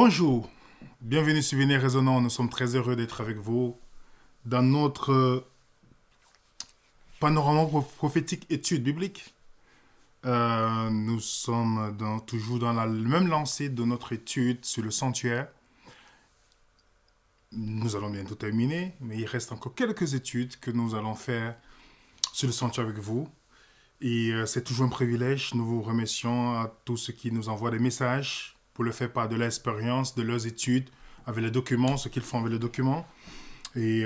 Bonjour, bienvenue sur Venez Résonnant. Nous sommes très heureux d'être avec vous dans notre panorama prophétique étude biblique. Nous sommes toujours dans la même lancée de notre étude sur le sanctuaire. Nous allons bientôt terminer, mais il reste encore quelques études que nous allons faire sur le sanctuaire avec vous. Et c'est toujours un privilège. Nous vous remercions à tous ceux qui nous envoient des messages pour le faire part de l'expérience, de leurs études, avec les documents, ce qu'ils font avec les documents. Et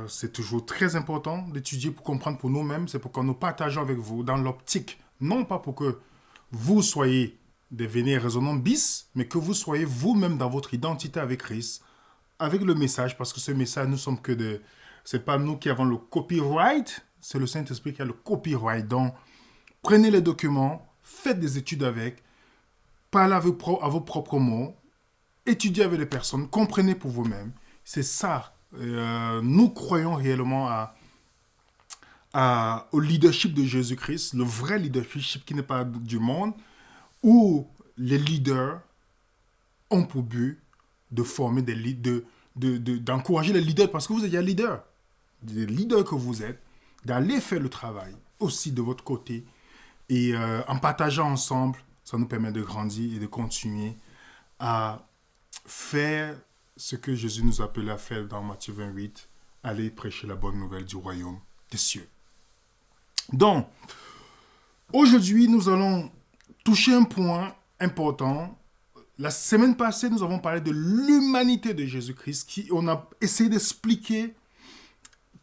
c'est toujours très important d'étudier pour comprendre pour nous-mêmes. C'est pourquoi nous partageons avec vous dans l'optique, non pas pour que vous soyez des vénères résonnants bis, mais que vous soyez vous-même dans votre identité avec Christ, avec le message, parce que ce message, nous sommes que de... C'est pas nous qui avons le copyright, c'est le Saint-Esprit qui a le copyright. Donc, prenez les documents, faites des études avec, parlez à vos propres mots, étudiez avec les personnes, comprenez pour vous-même. C'est ça. Nous croyons réellement au leadership de Jésus-Christ, le vrai leadership qui n'est pas du monde, où les leaders ont pour but de former des leaders, d'encourager les leaders, parce que vous êtes un leader, des leaders que vous êtes, d'aller faire le travail aussi de votre côté. Et en partageant ensemble, ça nous permet de grandir et de continuer à faire ce que Jésus nous appelait à faire dans Matthieu 28, aller prêcher la bonne nouvelle du royaume des cieux. Donc, aujourd'hui, nous allons toucher un point important. La semaine passée, nous avons parlé de l'humanité de Jésus-Christ. On a essayé d'expliquer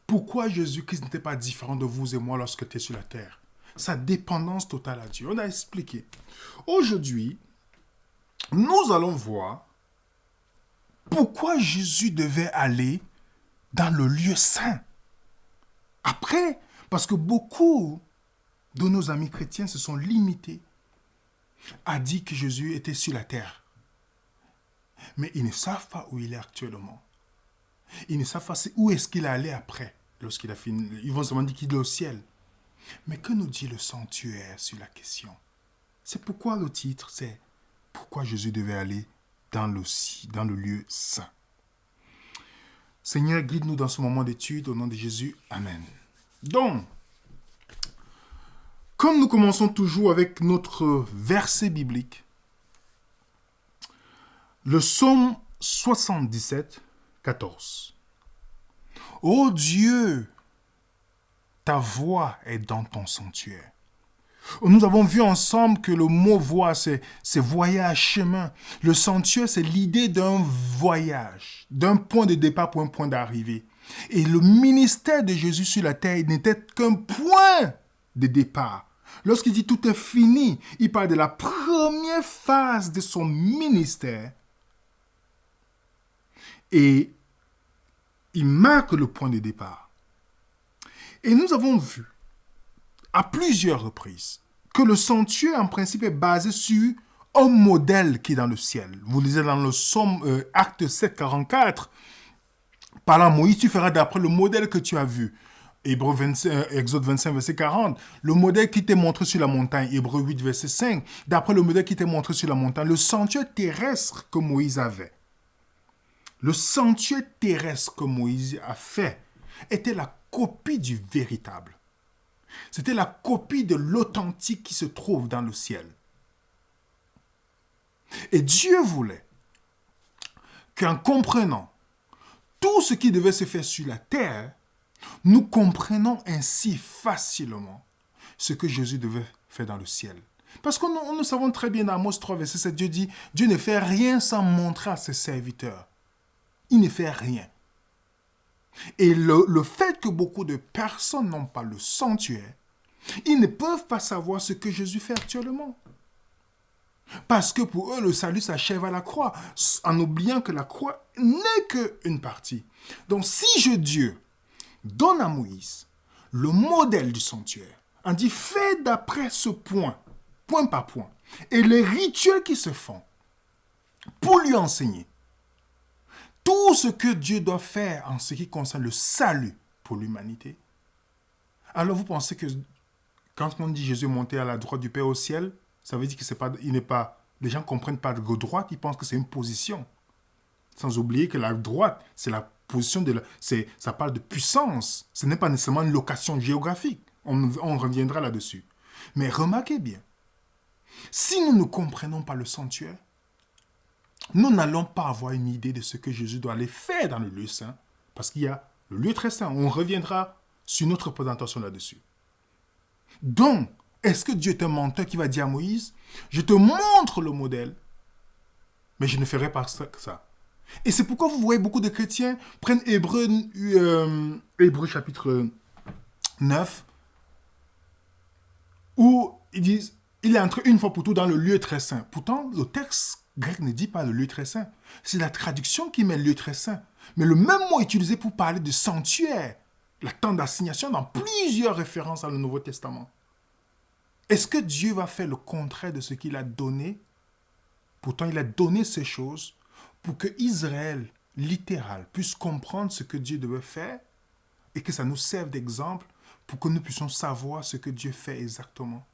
pourquoi Jésus-Christ n'était pas différent de vous et moi lorsque tu es sur la terre. Sa dépendance totale à Dieu. On a expliqué. Aujourd'hui, nous allons voir pourquoi Jésus devait aller dans le lieu saint. Après, parce que beaucoup de nos amis chrétiens se sont limités à dire que Jésus était sur la terre. Mais ils ne savent pas où il est actuellement. Ils ne savent pas où est-ce qu'il est allé après, lorsqu'il a fini. Ils vont se demander qu'il est au ciel. Mais que nous dit le sanctuaire sur la question? C'est pourquoi le titre, c'est pourquoi Jésus devait aller dans le lieu saint. Seigneur, guide-nous dans ce moment d'étude au nom de Jésus. Amen. Donc, comme nous commençons toujours avec notre verset biblique, le psaume 77, 14. Ô Dieu, ta voix est dans ton sanctuaire. Nous avons vu ensemble que le mot voie, c'est voyage, chemin. Le sanctuaire, c'est l'idée d'un voyage, d'un point de départ pour un point d'arrivée. Et le ministère de Jésus sur la terre n'était qu'un point de départ. Lorsqu'il dit tout est fini, il parle de la première phase de son ministère. Et il marque le point de départ. Et nous avons vu à plusieurs reprises que le sanctuaire, en principe, est basé sur un modèle qui est dans le ciel. Vous lisez dans le psaume acte 7, 44, parlant à Moïse, tu feras d'après le modèle que tu as vu. Exode 25, verset 40. Le modèle qui t'est montré sur la montagne. Hébreux 8, verset 5. D'après le modèle qui t'est montré sur la montagne. Le sanctuaire terrestre que Moïse avait. Le sanctuaire terrestre que Moïse a fait était la copie du véritable. C'était la copie de l'authentique qui se trouve dans le ciel. Et Dieu voulait qu'en comprenant tout ce qui devait se faire sur la terre, nous comprenons ainsi facilement ce que Jésus devait faire dans le ciel. Parce que nous savons très bien dans Amos 3, verset 7, Dieu dit, Dieu ne fait rien sans montrer à ses serviteurs. Il ne fait rien. Et le fait que beaucoup de personnes n'ont pas le sanctuaire, ils ne peuvent pas savoir ce que Jésus fait actuellement. Parce que pour eux, le salut s'achève à la croix, en oubliant que la croix n'est qu'une partie. Donc si Dieu donne à Moïse le modèle du sanctuaire, on dit fais d'après ce point, point par point, et les rituels qui se font pour lui enseigner tout ce que Dieu doit faire en ce qui concerne le salut pour l'humanité. Alors vous pensez que quand on dit Jésus est monté à la droite du Père au ciel, ça veut dire qu'il n'est pas Les gens ne comprennent pas que droite, ils pensent que c'est une position. Sans oublier que la droite, c'est la position ça parle de puissance. Ce n'est pas nécessairement une location géographique. On reviendra là-dessus. Mais remarquez bien, si nous ne comprenons pas le sanctuaire, nous n'allons pas avoir une idée de ce que Jésus doit aller faire dans le lieu saint, parce qu'il y a le lieu très saint. On reviendra sur notre présentation là-dessus. Donc, est-ce que Dieu est un menteur qui va dire à Moïse, je te montre le modèle, mais je ne ferai pas ça. Et c'est pourquoi vous voyez beaucoup de chrétiens prennent Hébreu chapitre 9, où ils disent, il est entré une fois pour tout dans le lieu très saint. Pourtant, le texte grec ne dit pas le lieu très saint. C'est la traduction qui met le lieu très saint. Mais le même mot utilisé pour parler de sanctuaire, la tente d'assignation dans plusieurs références dans le Nouveau Testament. Est-ce que Dieu va faire le contraire de ce qu'il a donné? Pourtant, il a donné ces choses pour que Israël, littéral, puisse comprendre ce que Dieu devait faire et que ça nous serve d'exemple pour que nous puissions savoir ce que Dieu fait exactement.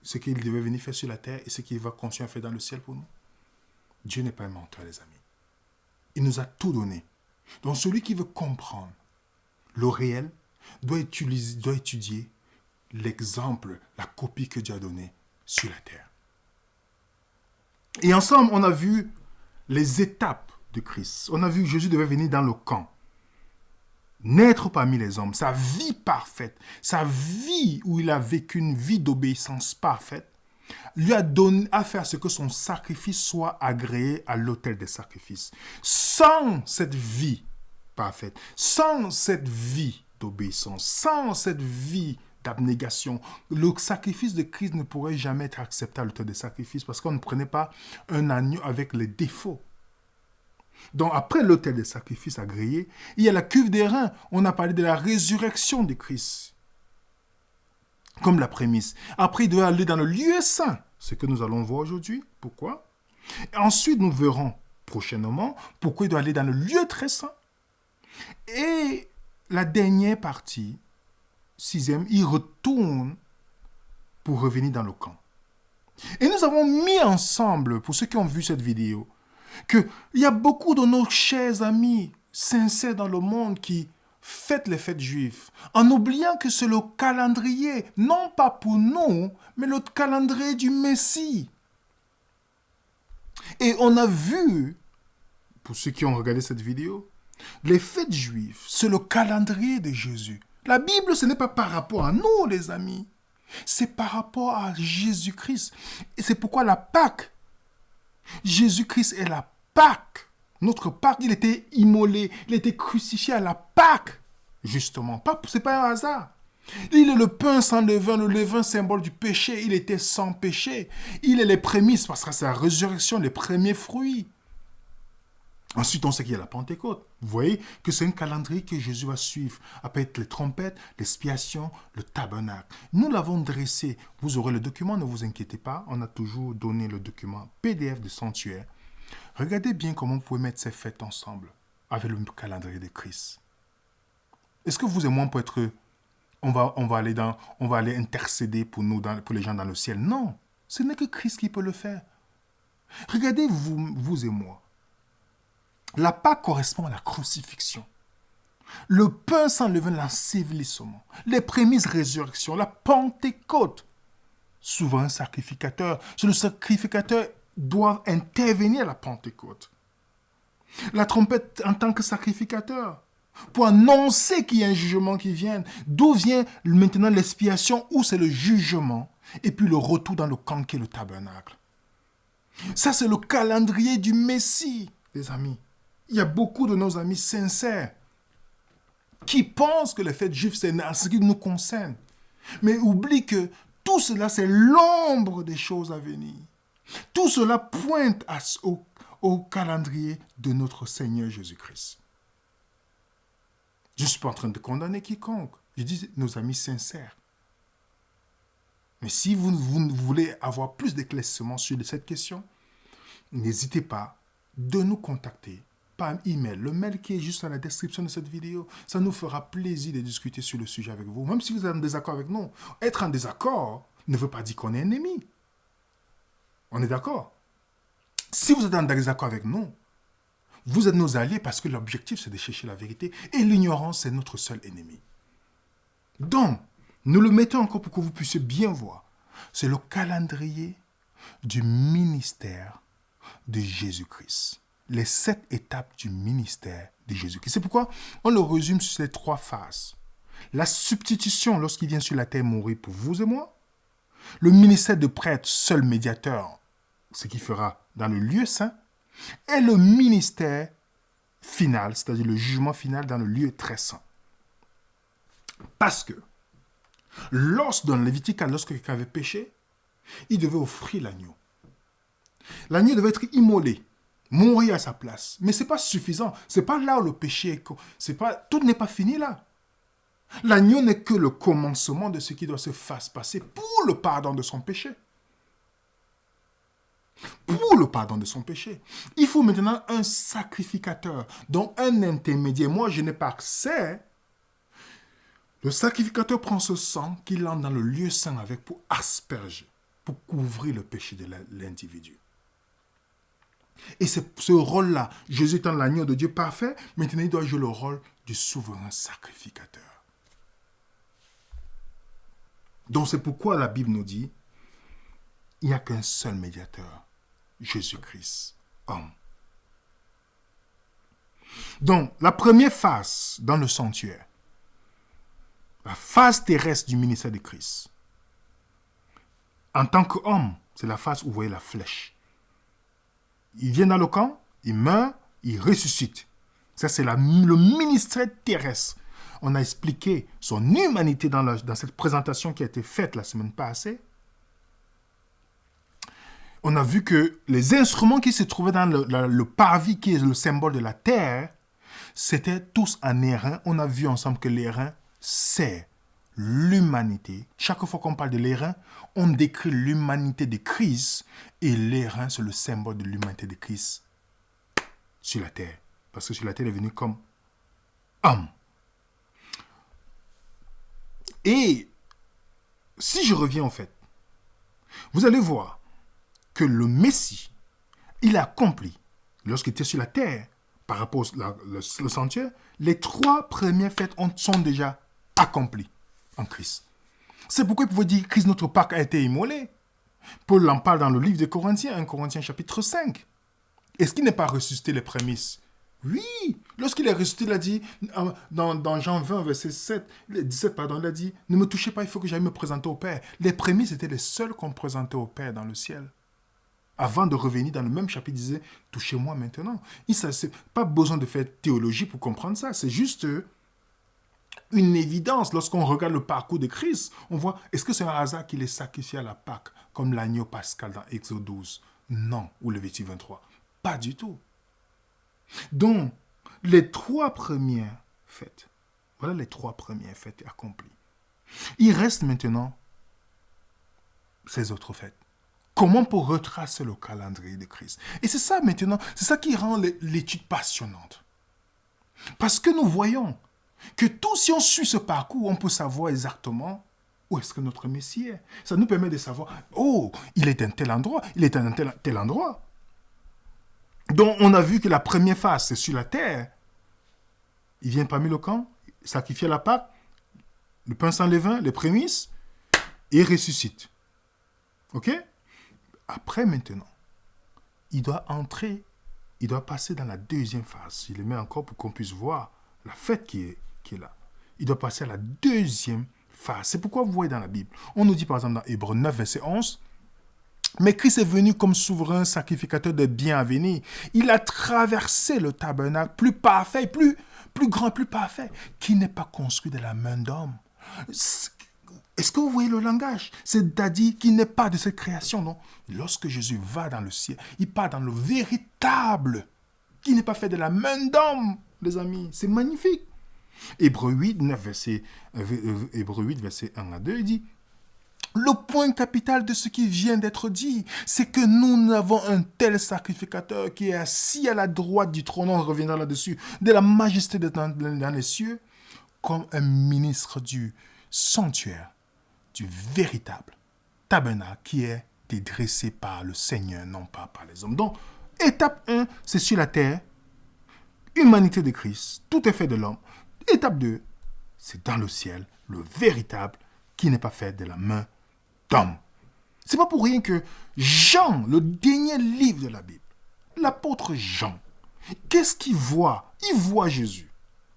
Ce qu'il devait venir faire sur la terre et ce qu'il va continuer à faire dans le ciel pour nous. Dieu n'est pas un menteur, les amis. Il nous a tout donné. Donc celui qui veut comprendre le réel doit étudier l'exemple, la copie que Dieu a donnée sur la terre. Et ensemble, on a vu les étapes de Christ. On a vu que Jésus devait venir dans le camp, naître parmi les hommes, sa vie parfaite, sa vie où il a vécu une vie d'obéissance parfaite, lui a donné à faire ce que son sacrifice soit agréé à l'autel des sacrifices. Sans cette vie parfaite, sans cette vie d'obéissance, sans cette vie d'abnégation, le sacrifice de Christ ne pourrait jamais être accepté à l'autel des sacrifices parce qu'on ne prenait pas un agneau avec les défauts. Donc après l'autel des sacrifices agréés, il y a la cuve des reins. On a parlé de la résurrection de Christ comme la prémisse. Après, il doit aller dans le lieu saint, ce que nous allons voir aujourd'hui. Pourquoi? Et ensuite, nous verrons prochainement pourquoi il doit aller dans le lieu très saint. Et la dernière partie, 6e, il retourne pour revenir dans le camp. Et nous avons mis ensemble, pour ceux qui ont vu cette vidéo, qu'il y a beaucoup de nos chers amis sincères dans le monde qui fêtent les fêtes juives, en oubliant que c'est le calendrier, non pas pour nous, mais le calendrier du Messie. Et on a vu, pour ceux qui ont regardé cette vidéo, les fêtes juives, c'est le calendrier de Jésus. La Bible, ce n'est pas par rapport à nous, les amis. C'est par rapport à Jésus-Christ. Et c'est pourquoi la Pâque, Jésus-Christ est la Pâque. Notre Pâque, il était immolé, il était crucifié à la Pâque. Justement, ce n'est pas un hasard. Il est le pain sans levain, le levain symbole du péché. Il était sans péché. Il est les prémices, parce que c'est la résurrection, les premiers fruits. Ensuite, on sait qu'il y a la Pentecôte. Vous voyez que c'est un calendrier que Jésus va suivre. Après les trompettes, l'expiation, le tabernacle. Nous l'avons dressé. Vous aurez le document, ne vous inquiétez pas. On a toujours donné le document PDF de sanctuaire. Regardez bien comment vous pouvez mettre ces fêtes ensemble avec le calendrier de Christ. Est-ce que vous et moi, on va aller intercéder pour nous, pour les gens dans le ciel? Non, ce n'est que Christ qui peut le faire. Regardez vous et moi. La Pâque correspond à la crucifixion. Le pain sans levain, l'ensevelissement. Les prémices résurrection, la Pentecôte. Souvent un sacrificateur. Le sacrificateur doit intervenir à la Pentecôte. La trompette en tant que sacrificateur. Pour annoncer qu'il y a un jugement qui vient. D'où vient maintenant l'expiation, où c'est le jugement. Et puis le retour dans le camp qui est le tabernacle. Ça, c'est le calendrier du Messie, les amis. Il y a beaucoup de nos amis sincères qui pensent que les fêtes juives, c'est ce qui nous concerne. Mais oublient que tout cela, c'est l'ombre des choses à venir. Tout cela pointe au calendrier de notre Seigneur Jésus-Christ. Je ne suis pas en train de condamner quiconque. Je dis nos amis sincères. Mais si vous voulez avoir plus d'éclaircissement sur cette question, n'hésitez pas de nous contacter par email, le mail qui est juste à la description de cette vidéo. Ça nous fera plaisir de discuter sur le sujet avec vous, même si vous êtes en désaccord avec nous. Être en désaccord ne veut pas dire qu'on est ennemi. On est d'accord? Si vous êtes en désaccord avec nous, vous êtes nos alliés parce que l'objectif, c'est de chercher la vérité. Et l'ignorance, c'est notre seul ennemi. Donc, nous le mettons encore pour que vous puissiez bien voir. C'est le calendrier du ministère de Jésus-Christ. Les 7 étapes du ministère de Jésus-Christ. C'est pourquoi on le résume sur ces 3 phases. La substitution lorsqu'il vient sur la terre mourir pour vous et moi. Le ministère de prêtre, seul médiateur, ce qu'il fera dans le lieu saint. Et le ministère final, c'est-à-dire le jugement final dans le lieu très saint. Parce que, dans le Lévitique, lorsque quelqu'un avait péché, il devait offrir l'agneau. L'agneau devait être immolé, mourir à sa place. Mais ce n'est pas suffisant. Ce n'est pas là où le péché est. Tout n'est pas fini là. L'agneau n'est que le commencement de ce qui doit se faire passer pour le pardon de son péché. Pour le pardon de son péché. Il faut maintenant un sacrificateur, donc un intermédiaire. Moi, je n'ai pas accès. Le sacrificateur prend ce sang qu'il entre dans le lieu saint avec pour asperger, pour couvrir le péché de l'individu. Et c'est ce rôle-là, Jésus étant l'agneau de Dieu parfait, maintenant il doit jouer le rôle du souverain sacrificateur. Donc c'est pourquoi la Bible nous dit, il n'y a qu'un seul médiateur, Jésus-Christ, homme. Donc la première phase dans le sanctuaire, la phase terrestre du ministère de Christ, en tant qu'homme, c'est la phase où vous voyez la flèche. Il vient dans le camp, il meurt, il ressuscite. Ça, c'est le ministère terrestre. On a expliqué son humanité dans cette présentation qui a été faite la semaine passée. On a vu que les instruments qui se trouvaient dans le parvis, qui est le symbole de la terre, c'était tous en airain. On a vu ensemble que l'airain, c'est l'humanité. Chaque fois qu'on parle de l'airain, on décrit l'humanité de Christ. Et l'airain, c'est le symbole de l'humanité de Christ sur la terre. Parce que sur la terre, il est venu comme homme. Et si je reviens en fait, vous allez voir que le Messie, il a accompli, lorsqu'il était sur la terre, par rapport au sanctuaire, les 3 premières fêtes sont déjà accomplies en Christ. C'est pourquoi il pouvait dire Christ, notre Pâque, a été immolé. Paul en parle dans le livre de Corinthiens, 1 Corinthiens chapitre 5. Est-ce qu'il n'est pas ressuscité les prémices? Oui, lorsqu'il est ressuscité, il a dit, dans Jean 20, verset 17, il a dit, ne me touchez pas, il faut que j'aille me présenter au Père. Les prémices étaient les seuls qu'on présentait au Père dans le ciel. Avant de revenir dans le même chapitre, il disait, touchez-moi maintenant. Il n'a pas besoin de faire théologie pour comprendre ça, c'est juste une évidence. Lorsqu'on regarde le parcours de Christ, on voit, est-ce que c'est un hasard qu'il est sacrifié à la Pâque, comme l'agneau pascal dans Exode 12? Non, ou Lévitique 23. Pas du tout. Donc, les 3 premières fêtes, voilà les 3 premières fêtes accomplies. Il reste maintenant ces autres fêtes. Comment pour retracer le calendrier de Christ? Et c'est ça maintenant, c'est ça qui rend l'étude passionnante. Parce que nous voyons que si on suit ce parcours, on peut savoir exactement où est-ce que notre Messie est. Ça nous permet de savoir, oh, il est à tel endroit, il est à tel endroit. Donc, on a vu que la première phase, c'est sur la terre. Il vient parmi le camp, sacrifier la Pâque, le pain sans levain, les prémices, et il ressuscite. OK? Après, maintenant, il doit passer dans la deuxième phase. Je le mets encore pour qu'on puisse voir la fête qui est là. Il doit passer à la deuxième phase. C'est pourquoi vous voyez dans la Bible. On nous dit par exemple dans Hébreux 9, verset 11, mais Christ est venu comme souverain sacrificateur des biens à venir. Il a traversé le tabernacle plus parfait, plus grand, plus parfait, qui n'est pas construit de la main d'homme. Est-ce que vous voyez le langage? C'est-à-dire qu'il n'est pas de cette création, non? Lorsque Jésus va dans le ciel, il part dans le véritable, qui n'est pas fait de la main d'homme, les amis. C'est magnifique. Hébreux 8, verset 1 à 2, il dit, le point capital de ce qui vient d'être dit, c'est que nous avons un tel sacrificateur qui est assis à la droite du trône, on reviendra là-dessus, de la majesté dans les cieux, comme un ministre du sanctuaire, du véritable tabernacle qui est été dressé par le Seigneur, non pas par les hommes. Donc, étape 1, c'est sur la terre, humanité de Christ, tout est fait de l'homme. Étape 2, c'est dans le ciel, le véritable, qui n'est pas fait de la main d'homme. C'est pas pour rien que Jean, le dernier livre de la Bible, l'apôtre Jean, qu'est-ce qu'il voit? Il voit Jésus.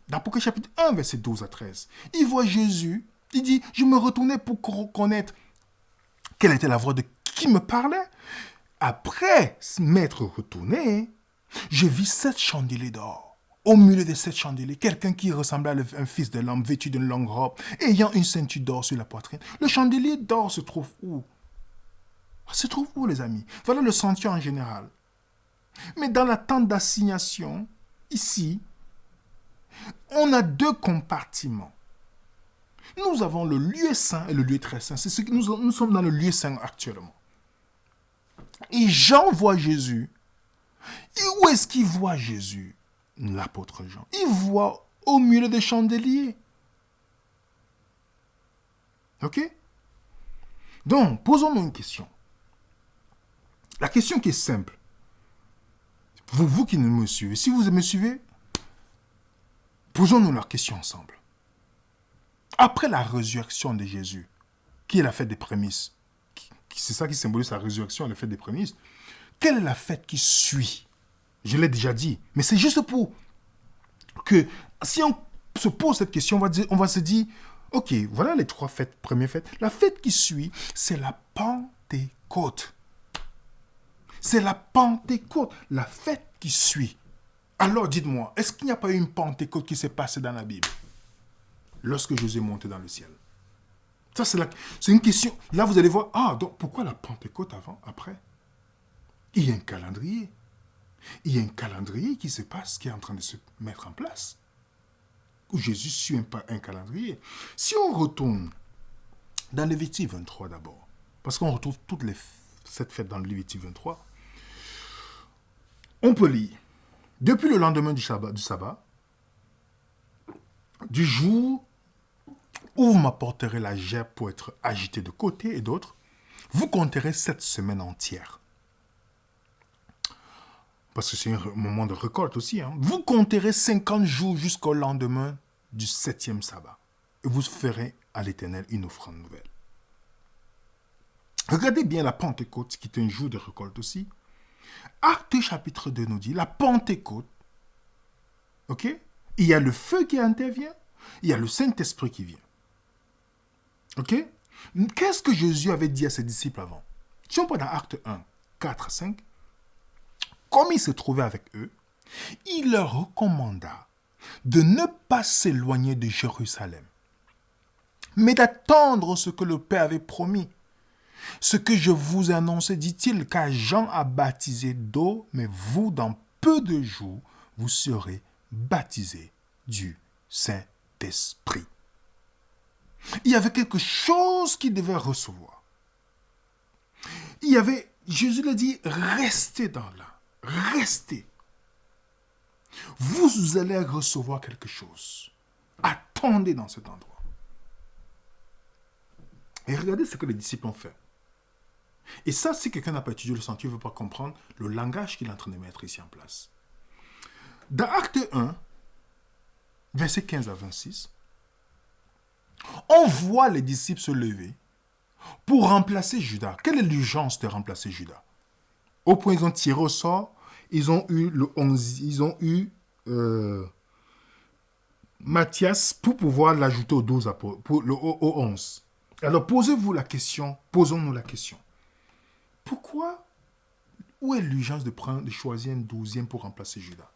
Dans Apocalypse chapitre 1, verset 12 à 13. Il voit Jésus. Il dit, je me retournais pour reconnaître quelle était la voix de qui me parlait. Après m'être retourné, je vis 7 chandeliers d'or. Au milieu de 7 chandeliers, quelqu'un qui ressemblait à un fils de l'homme vêtu d'une longue robe, ayant une ceinture d'or sur la poitrine. Le chandelier d'or se trouve où? Se trouve où, les amis? Voilà le sanctuaire en général. Mais dans la tente d'assignation, ici, on a 2 compartiments. Nous avons le lieu saint et le lieu très saint. C'est ce que nous sommes dans le lieu saint actuellement. Et Jean voit Jésus. Et où est-ce qu'il voit Jésus? L'apôtre Jean. Il voit au milieu des chandeliers. Ok? Donc, posons-nous une question. La question qui est simple. Vous qui me suivez, si vous me suivez, posons-nous la question ensemble. Après la résurrection de Jésus, qui est la fête des prémices, c'est ça qui symbolise la résurrection, la fête des prémices, quelle est la fête qui suit? Je l'ai déjà dit, mais c'est juste pour que, si on se pose cette question, on va se dire, ok, voilà les 3 fêtes, première fête. La fête qui suit, c'est la Pentecôte. C'est la Pentecôte, la fête qui suit. Alors dites-moi, est-ce qu'il n'y a pas eu une Pentecôte qui s'est passée dans la Bible lorsque Jésus est monté dans le ciel? Ça, c'est une question. Là, vous allez voir, donc pourquoi la Pentecôte avant, après? Il y a un calendrier. Il y a un calendrier qui se passe, qui est en train de se mettre en place. Où Jésus suit un calendrier. Si on retourne dans Lévitique 23 d'abord, parce qu'on retrouve toutes cette fête dans le Lévitique 23, on peut lire, depuis le lendemain du sabbat, du jour où vous m'apporterez la gerbe pour être agitée de côté et d'autre, vous compterez 7 semaines entières. Parce que c'est un moment de récolte aussi. Vous compterez 50 jours jusqu'au lendemain du 7e sabbat. Et vous ferez à l'Éternel une offrande nouvelle. Regardez bien la Pentecôte, qui est un jour de récolte aussi. Actes chapitre 2 nous dit, la Pentecôte, ok? Il y a le feu qui intervient, il y a le Saint-Esprit qui vient. Ok? Qu'est-ce que Jésus avait dit à ses disciples avant? Si on prend dans Acte 1, 4 à 5, comme il se trouvait avec eux, il leur recommanda de ne pas s'éloigner de Jérusalem, mais d'attendre ce que le Père avait promis. Ce que je vous ai annoncé, dit-il, car Jean a baptisé d'eau, mais vous, dans peu de jours, vous serez baptisés du Saint-Esprit. Il y avait quelque chose qu'il devait recevoir. Jésus lui a dit, restez dans là, restez. Vous allez recevoir quelque chose. Attendez dans cet endroit. Et regardez ce que les disciples ont fait. Et ça, si quelqu'un n'a pas étudié le sentier, il ne veut pas comprendre le langage qu'il est en train de mettre ici en place. Dans Acte 1, versets 15 à 26, on voit les disciples se lever pour remplacer Judas. Quelle est l'urgence de remplacer Judas? Au point, ils ont tiré au sort, ils ont eu Matthias pour pouvoir l'ajouter aux 12 apôtres, aux 11. Alors posons-nous la question. Pourquoi? Où est l'urgence de choisir un 12e pour remplacer Judas?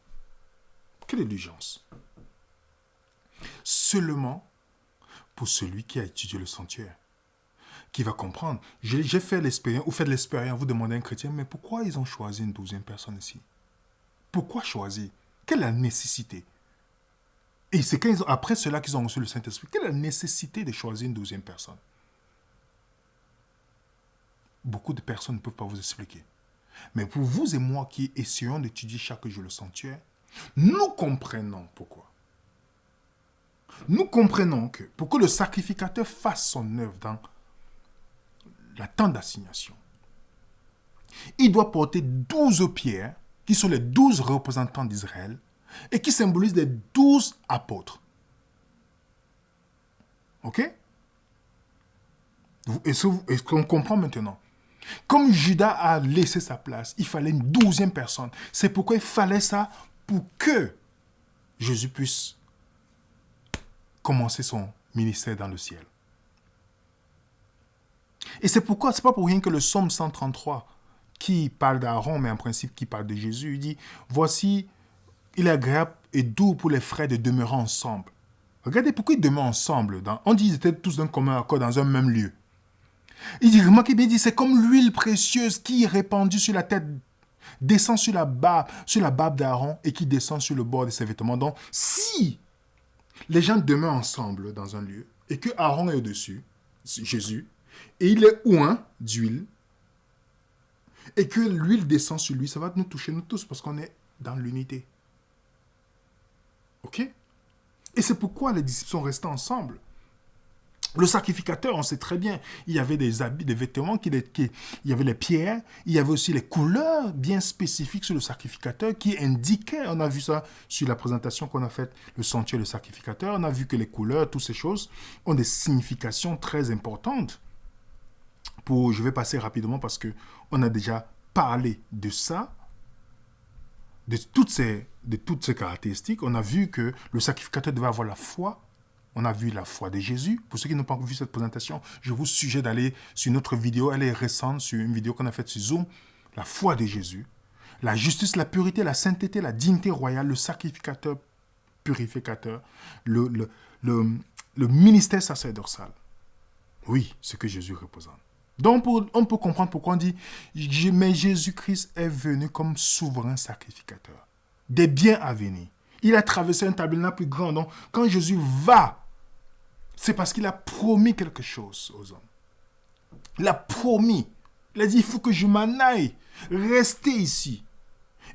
Quelle est l'urgence? Seulement pour celui qui a étudié le sanctuaire, qui va comprendre. J'ai fait l'expérience, ou faites l'expérience, vous demandez à un chrétien, mais pourquoi ils ont choisi une 12e personne ici? Pourquoi choisir? Quelle est la nécessité? Et c'est après cela qu'ils ont reçu le Saint-Esprit. Quelle est la nécessité de choisir une 12e personne? Beaucoup de personnes ne peuvent pas vous expliquer. Mais pour vous et moi qui essayons d'étudier chaque jour le sanctuaire, nous comprenons pourquoi. Nous comprenons que pour que le sacrificateur fasse son œuvre dans la tente d'assignation, Il doit porter 12 pierres, qui sont les 12 représentants d'Israël, et qui symbolisent les 12 apôtres. Ok? Est-ce qu'on comprend maintenant? Comme Judas a laissé sa place, il fallait une 12e personne. C'est pourquoi il fallait ça pour que Jésus puisse commencer son ministère dans le ciel. Et c'est pourquoi, c'est pas pour rien que le psaume 133, qui parle d'Aaron, mais en principe qui parle de Jésus, il dit, voici, il est agréable et doux pour les frères de demeurer ensemble. Regardez pourquoi ils demeurent ensemble. On dit qu'ils étaient tous d'un commun accord dans un même lieu. Il dit, remarquez bien, il dit, c'est comme l'huile précieuse qui est répandue sur la tête, descend sur la barbe d'Aaron et qui descend sur le bord de ses vêtements. Donc, si les gens demeurent ensemble dans un lieu et que Aaron est au-dessus, Jésus, et il est oint d'huile, et que l'huile descend sur lui, ça va nous toucher nous tous parce qu'on est dans l'unité. Ok? Et c'est pourquoi les disciples sont restés ensemble. Le sacrificateur, on sait très bien, il y avait des habits, des vêtements, il y avait les pierres, il y avait aussi les couleurs bien spécifiques sur le sacrificateur qui indiquaient, on a vu ça sur la présentation qu'on a faite, le sanctuaire du sacrificateur, on a vu que les couleurs, toutes ces choses ont des significations très importantes. Je vais passer rapidement parce qu'on a déjà parlé de ça, de toutes ces caractéristiques. On a vu que le sacrificateur devait avoir la foi. On a vu la foi de Jésus. Pour ceux qui n'ont pas vu cette présentation, je vous suggère d'aller sur notre vidéo. Elle est récente, sur une vidéo qu'on a faite sur Zoom. La foi de Jésus. La justice, la pureté, la sainteté, la dignité royale, le sacrificateur purificateur, le ministère sacerdotal. Oui, ce que Jésus représente. Donc, on peut comprendre pourquoi on dit « Mais Jésus-Christ est venu comme souverain sacrificateur. Des biens à venir. Il a traversé un tabernacle plus grand. Donc, quand Jésus va, c'est parce qu'il a promis quelque chose aux hommes. Il a promis. Il a dit « Il faut que je m'en aille. Restez ici. »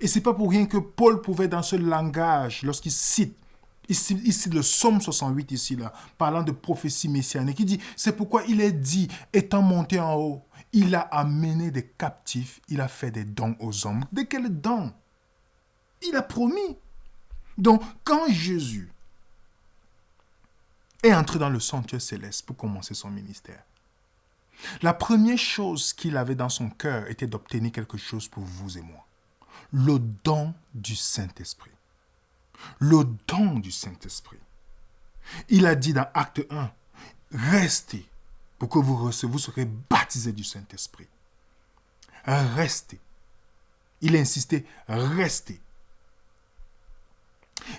Et ce n'est pas pour rien que Paul pouvait, dans ce langage, lorsqu'il cite, ici le psaume 68, ici, là, parlant de prophétie messianique, il dit, c'est pourquoi il est dit, étant monté en haut, il a amené des captifs, il a fait des dons aux hommes. De quels dons? Il a promis. Donc, quand Jésus est entré dans le sanctuaire céleste pour commencer son ministère, la première chose qu'il avait dans son cœur était d'obtenir quelque chose pour vous et moi. Le don du Saint-Esprit. Le don du Saint-Esprit. Il a dit dans Acte 1, restez pour que vous serez baptisés du Saint-Esprit. Restez. Il a insisté, restez.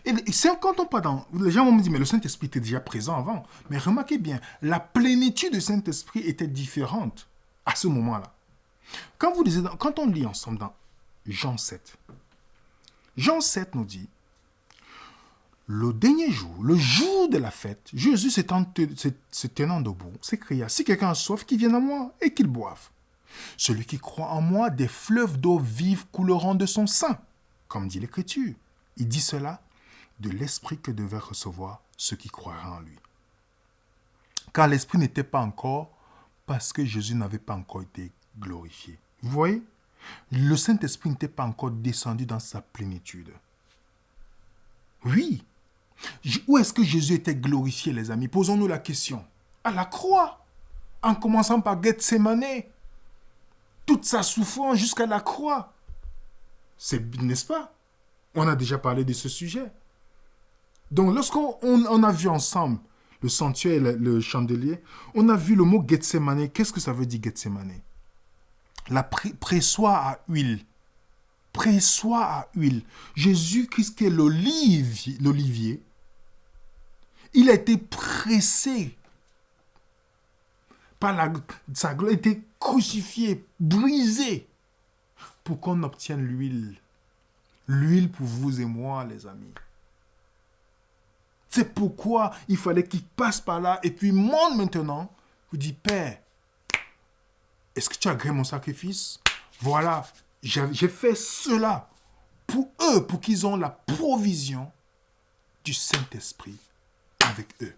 Et c'est quand on parle dans... Les gens vont me dire, mais le Saint-Esprit était déjà présent avant. Mais remarquez bien, la plénitude du Saint-Esprit était différente à ce moment-là. Quand on lit ensemble dans Jean 7, Jean 7 nous dit, le dernier jour, le jour de la fête, Jésus se tenant debout, s'écria, si quelqu'un a soif, qu'il vienne à moi et qu'il boive. Celui qui croit en moi, des fleuves d'eau vive couleront de son sein, comme dit l'Écriture. Il dit cela de l'Esprit que devaient recevoir ceux qui croiraient en lui. Car l'Esprit n'était pas encore, parce que Jésus n'avait pas encore été glorifié. Vous voyez? Le Saint-Esprit n'était pas encore descendu dans sa plénitude. Oui. Où est-ce que Jésus était glorifié, les amis? Posons-nous la question. À la croix. En commençant par Gethsemane. Toute sa souffrance jusqu'à la croix. N'est-ce pas? On a déjà parlé de ce sujet. Donc, lorsqu'on a vu ensemble le sanctuaire et le chandelier, on a vu le mot Gethsemane. Qu'est-ce que ça veut dire Gethsemane? La pressoir à huile. Pressoir à huile. Jésus-Christ qui est l'olivier, il a été pressé par sa gloire, il a été crucifié, brisé, pour qu'on obtienne l'huile. L'huile pour vous et moi, les amis. C'est pourquoi il fallait qu'il passe par là et puis monte maintenant. Vous dit, Père, est-ce que tu agrées mon sacrifice? Voilà, j'ai fait cela pour eux, pour qu'ils aient la provision du Saint-Esprit avec eux.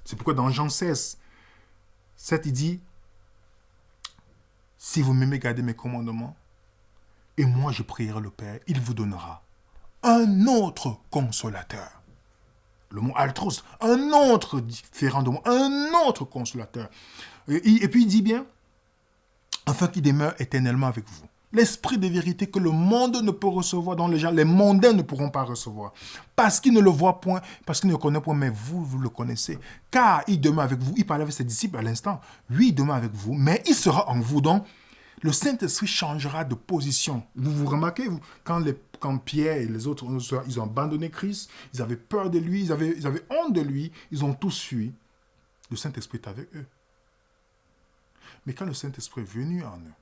C'est pourquoi dans Jean 16, il dit, si vous m'aimez, gardez mes commandements, et moi je prierai le Père, il vous donnera un autre consolateur. Le mot altros, un autre différent de moi, un autre consolateur. Et puis il dit bien, afin qu'il demeure éternellement avec vous. L'esprit de vérité que le monde ne peut recevoir, dont les mondains ne pourront pas recevoir. Parce qu'ils ne le voient point, parce qu'ils ne le connaissent point, mais vous, vous le connaissez. Car il demeure avec vous, il parlait avec ses disciples à l'instant. Lui, il demeure avec vous, mais il sera en vous. Donc, le Saint-Esprit changera de position. Vous remarquez, quand Pierre et les autres, ils ont abandonné Christ, ils avaient peur de lui, ils avaient honte de lui, ils ont tous fui. Le Saint-Esprit est avec eux. Mais quand le Saint-Esprit est venu en eux,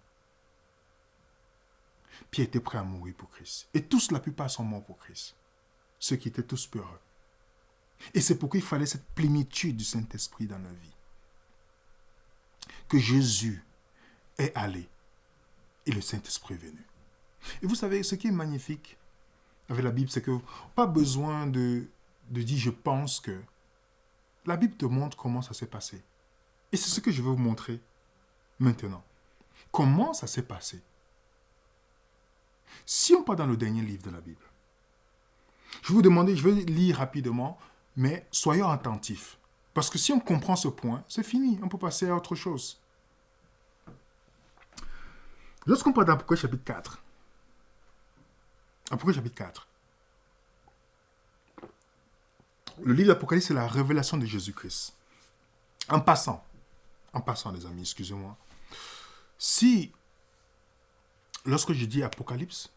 Pierre était prêt à mourir pour Christ. Et tous, la plupart, sont morts pour Christ. Ceux qui étaient tous peureux. Et c'est pourquoi il fallait cette plénitude du Saint-Esprit dans la vie. Que Jésus est allé et le Saint-Esprit est venu. Et vous savez, ce qui est magnifique avec la Bible, c'est que pas besoin de dire « je pense que ». La Bible te montre comment ça s'est passé. Et c'est ce que je vais vous montrer maintenant. Comment ça s'est passé? Si on part dans le dernier livre de la Bible, je vais vous demander, je vais lire rapidement, mais soyons attentifs. Parce que si on comprend ce point, c'est fini, on peut passer à autre chose. Lorsqu'on parle d'Apocalypse chapitre 4, Apocalypse chapitre 4, le livre d'Apocalypse, c'est la révélation de Jésus-Christ. En passant, les amis, excusez-moi, si, lorsque je dis Apocalypse,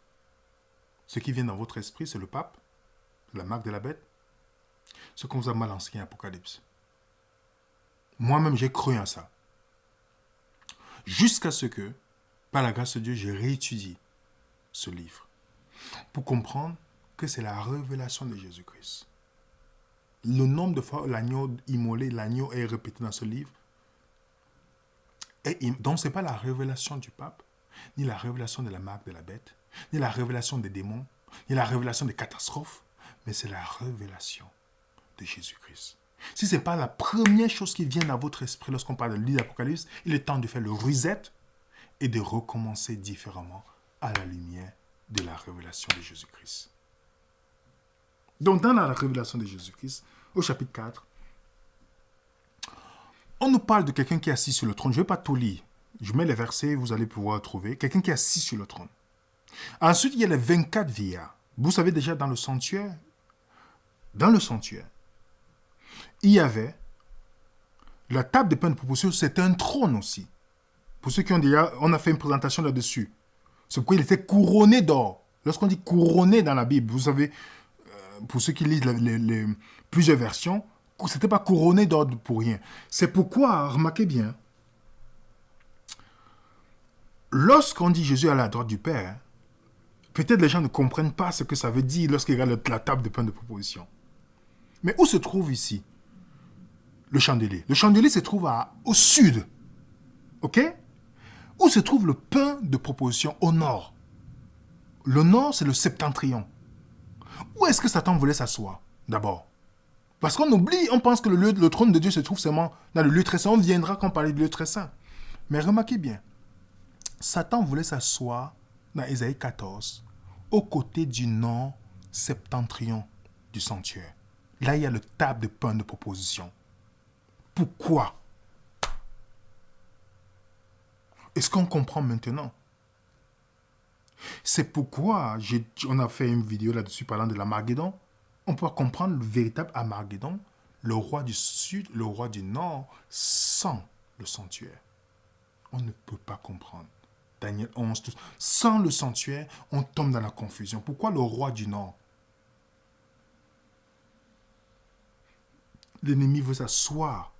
ce qui vient dans votre esprit, c'est le pape, la marque de la bête, ce qu'on vous a mal enseigné Apocalypse. Moi-même, j'ai cru en ça. Jusqu'à ce que, par la grâce de Dieu, j'ai réétudié ce livre pour comprendre que c'est la révélation de Jésus-Christ. Le nombre de fois où l'agneau immolé, l'agneau est répété dans ce livre, donc ce n'est pas la révélation du pape, ni la révélation de la marque de la bête, ni la révélation des démons, ni la révélation des catastrophes, mais c'est la révélation de Jésus-Christ. Si ce n'est pas la première chose qui vient dans votre esprit lorsqu'on parle de livre d'Apocalypse, il est temps de faire le reset et de recommencer différemment à la lumière de la révélation de Jésus-Christ. Donc, dans la révélation de Jésus-Christ, au chapitre 4, on nous parle de quelqu'un qui est assis sur le trône. Je ne vais pas tout lire. Je mets les versets, vous allez pouvoir trouver. Quelqu'un qui est assis sur le trône. Ensuite, il y a les 24 vieillards. Vous savez déjà, dans le sanctuaire, il y avait la table de pain de proposition, c'était un trône aussi. Pour ceux qui ont déjà, on a fait une présentation là-dessus. C'est pourquoi il était couronné d'or. Lorsqu'on dit couronné dans la Bible, vous savez, pour ceux qui lisent les plusieurs versions, ce n'était pas couronné d'or pour rien. C'est pourquoi, remarquez bien, lorsqu'on dit Jésus à la droite du Père, peut-être les gens ne comprennent pas ce que ça veut dire lorsqu'ils regardent la table de pain de proposition. Mais où se trouve ici le chandelier? Le chandelier se trouve au sud. OK? Où se trouve le pain de proposition? Au nord. Le nord, c'est le septentrion. Où est-ce que Satan voulait s'asseoir, d'abord? Parce qu'on oublie, on pense que le trône de Dieu se trouve seulement dans le lieu très saint. On viendra quand on parle du lieu très saint. Mais remarquez bien, Satan voulait s'asseoir dans Ésaïe 14, aux côtés du nord septentrion du sanctuaire. Là, il y a le table de pain de proposition. Pourquoi? Est-ce qu'on comprend maintenant? C'est pourquoi on a fait une vidéo là-dessus parlant de l'Armageddon. On peut comprendre le véritable Armageddon, le roi du sud, le roi du nord, sans le sanctuaire. On ne peut pas comprendre. Daniel 11, tout. Sans le sanctuaire, on tombe dans la confusion. Pourquoi le roi du nord? L'ennemi veut s'asseoir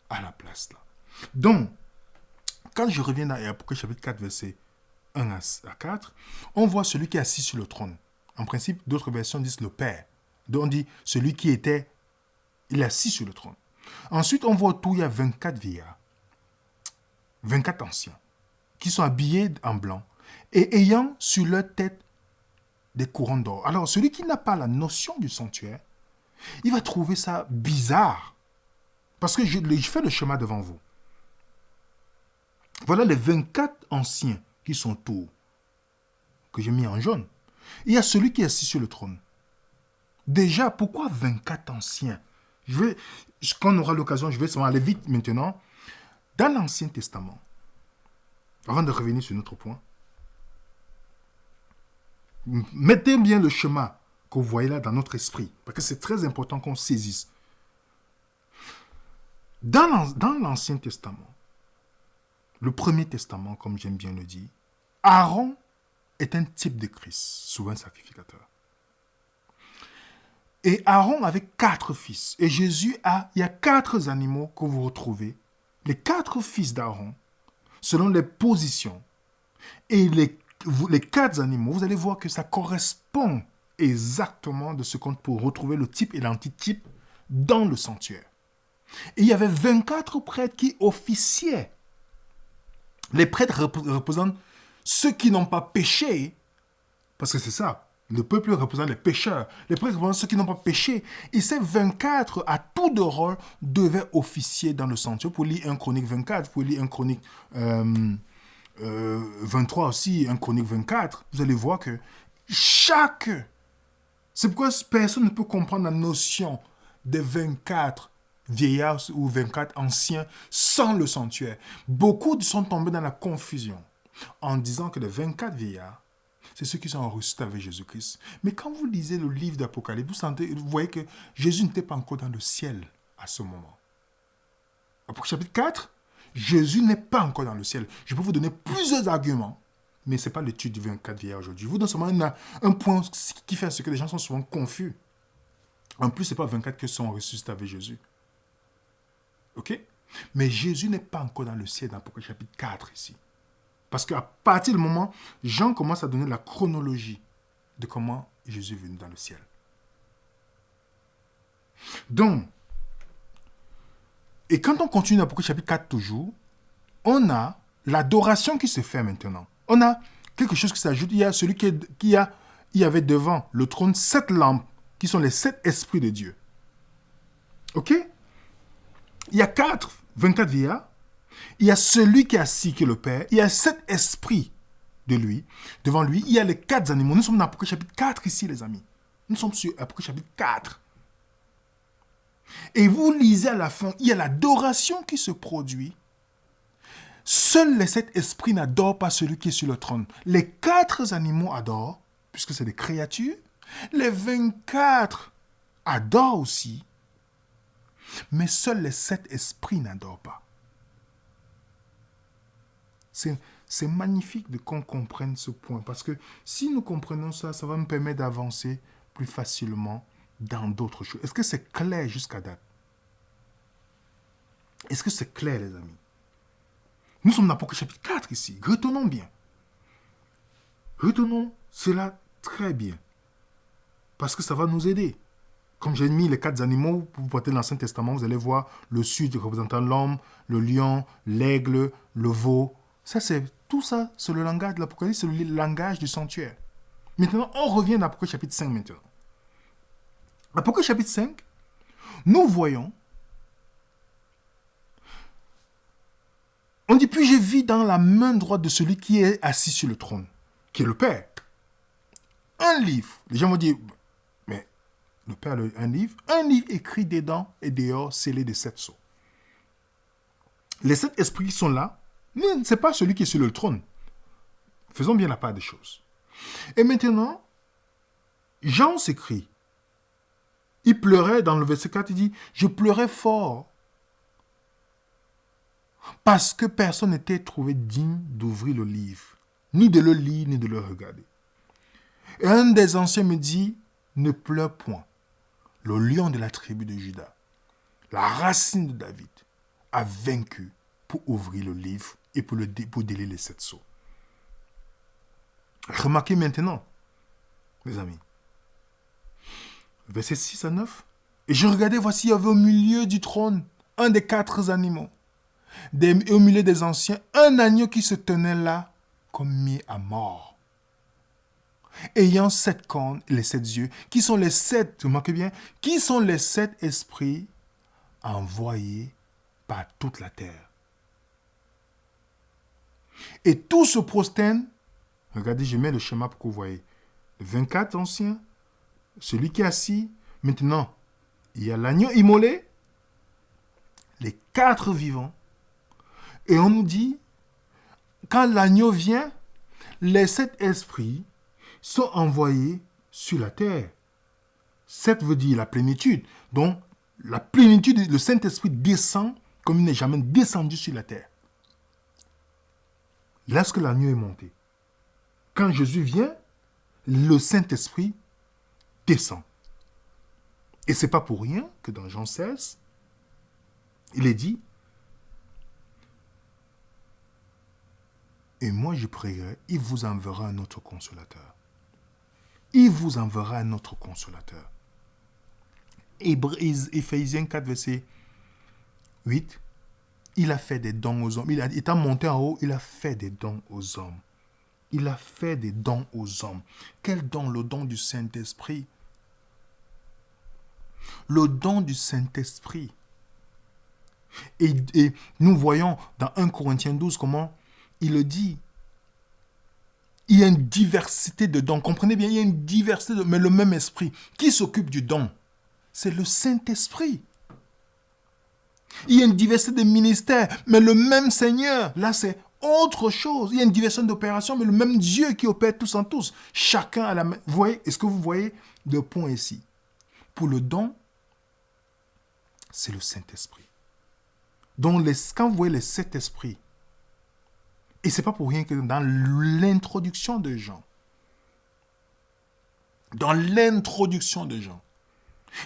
à la place là. Donc, quand je reviens dans Apocalypse chapitre 4, verset 1 à 4, on voit celui qui est assis sur le trône. En principe, d'autres versions disent le Père. Donc on dit celui qui était, il est assis sur le trône. Ensuite, on voit autour, il y a 24 vieillards, 24 anciens, qui sont habillés en blanc et ayant sur leur tête des couronnes d'or. Alors, celui qui n'a pas la notion du sanctuaire, il va trouver ça bizarre. Parce que je fais le chemin devant vous. Voilà les 24 anciens qui sont autour, que j'ai mis en jaune. Il y a celui qui est assis sur le trône. Déjà, pourquoi 24 anciens? Quand on aura l'occasion, je vais seulement aller vite maintenant. Dans l'Ancien Testament, avant de revenir sur notre point, mettez bien le schéma que vous voyez là dans notre esprit, parce que c'est très important qu'on saisisse. Dans l'Ancien Testament, le Premier Testament, comme j'aime bien le dire, Aaron est un type de Christ, souvent sacrificateur. Et Aaron avait 4 fils. Et Jésus il y a 4 animaux que vous retrouvez. Les 4 fils d'Aaron, selon les positions. Et les 4 animaux, vous allez voir que ça correspond exactement de ce qu'on peut retrouver le type et l'antitype dans le sanctuaire. Et il y avait 24 prêtres qui officiaient. Les prêtres représentent ceux qui n'ont pas péché, parce que c'est ça. Le peuple représente les pécheurs. Les prêtres représentent ceux qui n'ont pas péché. Et ces 24, à tour de rôle, devaient officier dans le sanctuaire. Vous pouvez lire 1 Chronique 24, vous pouvez lire 1 Chronique 23 aussi, 1 Chronique 24. Vous allez voir que chaque... C'est pourquoi personne ne peut comprendre la notion des 24 vieillards ou 24 anciens sans le sanctuaire. Beaucoup sont tombés dans la confusion en disant que les 24 vieillards, c'est ceux qui sont ressuscités avec Jésus-Christ. Mais quand vous lisez le livre d'Apocalypse, vous voyez que Jésus n'était pas encore dans le ciel à ce moment. Apocalypse chapitre 4, Jésus n'est pas encore dans le ciel. Je peux vous donner plusieurs arguments, mais ce n'est pas l'étude du 24 vieillards aujourd'hui. Je vous donne seulement un point qui fait ce que les gens sont souvent confus. En plus, ce n'est pas 24 qui sont ressuscités avec Jésus. Ok? Mais Jésus n'est pas encore dans le ciel dans Apocalypse chapitre 4 ici. Parce qu'à partir du moment, Jean commence à donner la chronologie de comment Jésus est venu dans le ciel. Donc, et quand on continue dans Apocalypse chapitre 4 toujours, on a l'adoration qui se fait maintenant. On a quelque chose qui s'ajoute. Il y a celui il y avait devant le trône 7 lampes, qui sont les 7 esprits de Dieu. Ok? Il y a 24 vieillards. Il y a celui qui est assis, qui est le Père. Il y a 7 esprits de lui. Devant lui, il y a les 4 animaux. Nous sommes dans Apocalypse chapitre 4 ici, les amis. Nous sommes sur Apocalypse chapitre 4. Et vous lisez à la fin, il y a l'adoration qui se produit. Seuls les 7 esprits n'adorent pas celui qui est sur le trône. Les 4 animaux adorent, puisque c'est des créatures. Les 24 adorent aussi. Mais seuls les 7 esprits n'adorent pas. C'est magnifique qu'on comprenne ce point. Parce que si nous comprenons ça, ça va nous permettre d'avancer plus facilement dans d'autres choses. Est-ce que c'est clair jusqu'à date? Est-ce que c'est clair, les amis? Nous sommes dans Apocalypse chapitre 4 ici. Retenons bien. Retenons cela très bien. Parce que ça va nous aider. Comme j'ai mis les 4 animaux, vous portez l'Ancien Testament, vous allez voir le sud représentant l'homme, le lion, l'aigle, le veau. Tout ça, c'est le langage de l'Apocalypse, c'est le langage du sanctuaire. Maintenant, on revient à Apocalypse chapitre 5 maintenant. Apocalypse chapitre 5, nous voyons, on dit, puis j'ai vu dans la main droite de celui qui est assis sur le trône, qui est le Père, un livre. Les gens vont dire, mais le Père a un livre écrit dedans et dehors, scellé de 7 sceaux. Les 7 esprits qui sont là, ce n'est pas celui qui est sur le trône. Faisons bien la part des choses. Et maintenant, Jean s'écrit. Il pleurait dans le verset 4, il dit, je pleurais fort parce que personne n'était trouvé digne d'ouvrir le livre, ni de le lire, ni de le regarder. Et un des anciens me dit, ne pleure point. Le lion de la tribu de Juda, la racine de David, a vaincu pour ouvrir le livre et pour délier les 7 sceaux. Remarquez maintenant, mes amis, versets 6 à 9. Et je regardais, voici, il y avait au milieu du trône un des 4 animaux. Et au milieu des anciens, un agneau qui se tenait là comme mis à mort. Ayant 7 cornes et les 7 yeux, qui sont les 7, remarquez bien, qui sont les 7 esprits envoyés par toute la terre. Et tous se prosternent. Regardez, je mets le schéma pour que vous voyez. Le 24 ancien, celui qui est assis. Maintenant, il y a l'agneau immolé, les 4 vivants. Et on nous dit, quand l'agneau vient, les 7 esprits sont envoyés sur la terre. 7 veut dire la plénitude. Donc, la plénitude, le Saint-Esprit descend comme il n'est jamais descendu sur la terre. Lorsque l'agneau est monté, quand Jésus vient, le Saint-Esprit descend. Et ce n'est pas pour rien que dans Jean 16, il est dit, et moi je prierai, il vous enverra un autre consolateur. Il vous enverra un autre consolateur. Éphésiens 4, verset 8, il a fait des dons aux hommes. Étant monté en haut, il a fait des dons aux hommes. Il a fait des dons aux hommes. Quel don? Le don du Saint-Esprit. Le don du Saint-Esprit. Et nous voyons dans 1 Corinthiens 12 comment il le dit. Il y a une diversité de dons. Comprenez bien, il y a une diversité mais le même esprit. Qui s'occupe du don? C'est le Saint-Esprit. Il y a une diversité de ministères, mais le même Seigneur. Là, c'est autre chose. Il y a une diversité d'opérations, mais le même Dieu qui opère tous en tous. Chacun à la main. Vous voyez, est-ce que vous voyez le point ici? Pour le don, c'est le Saint-Esprit. Donc, quand vous voyez les 7 esprits, et ce n'est pas pour rien que dans l'introduction de Jean,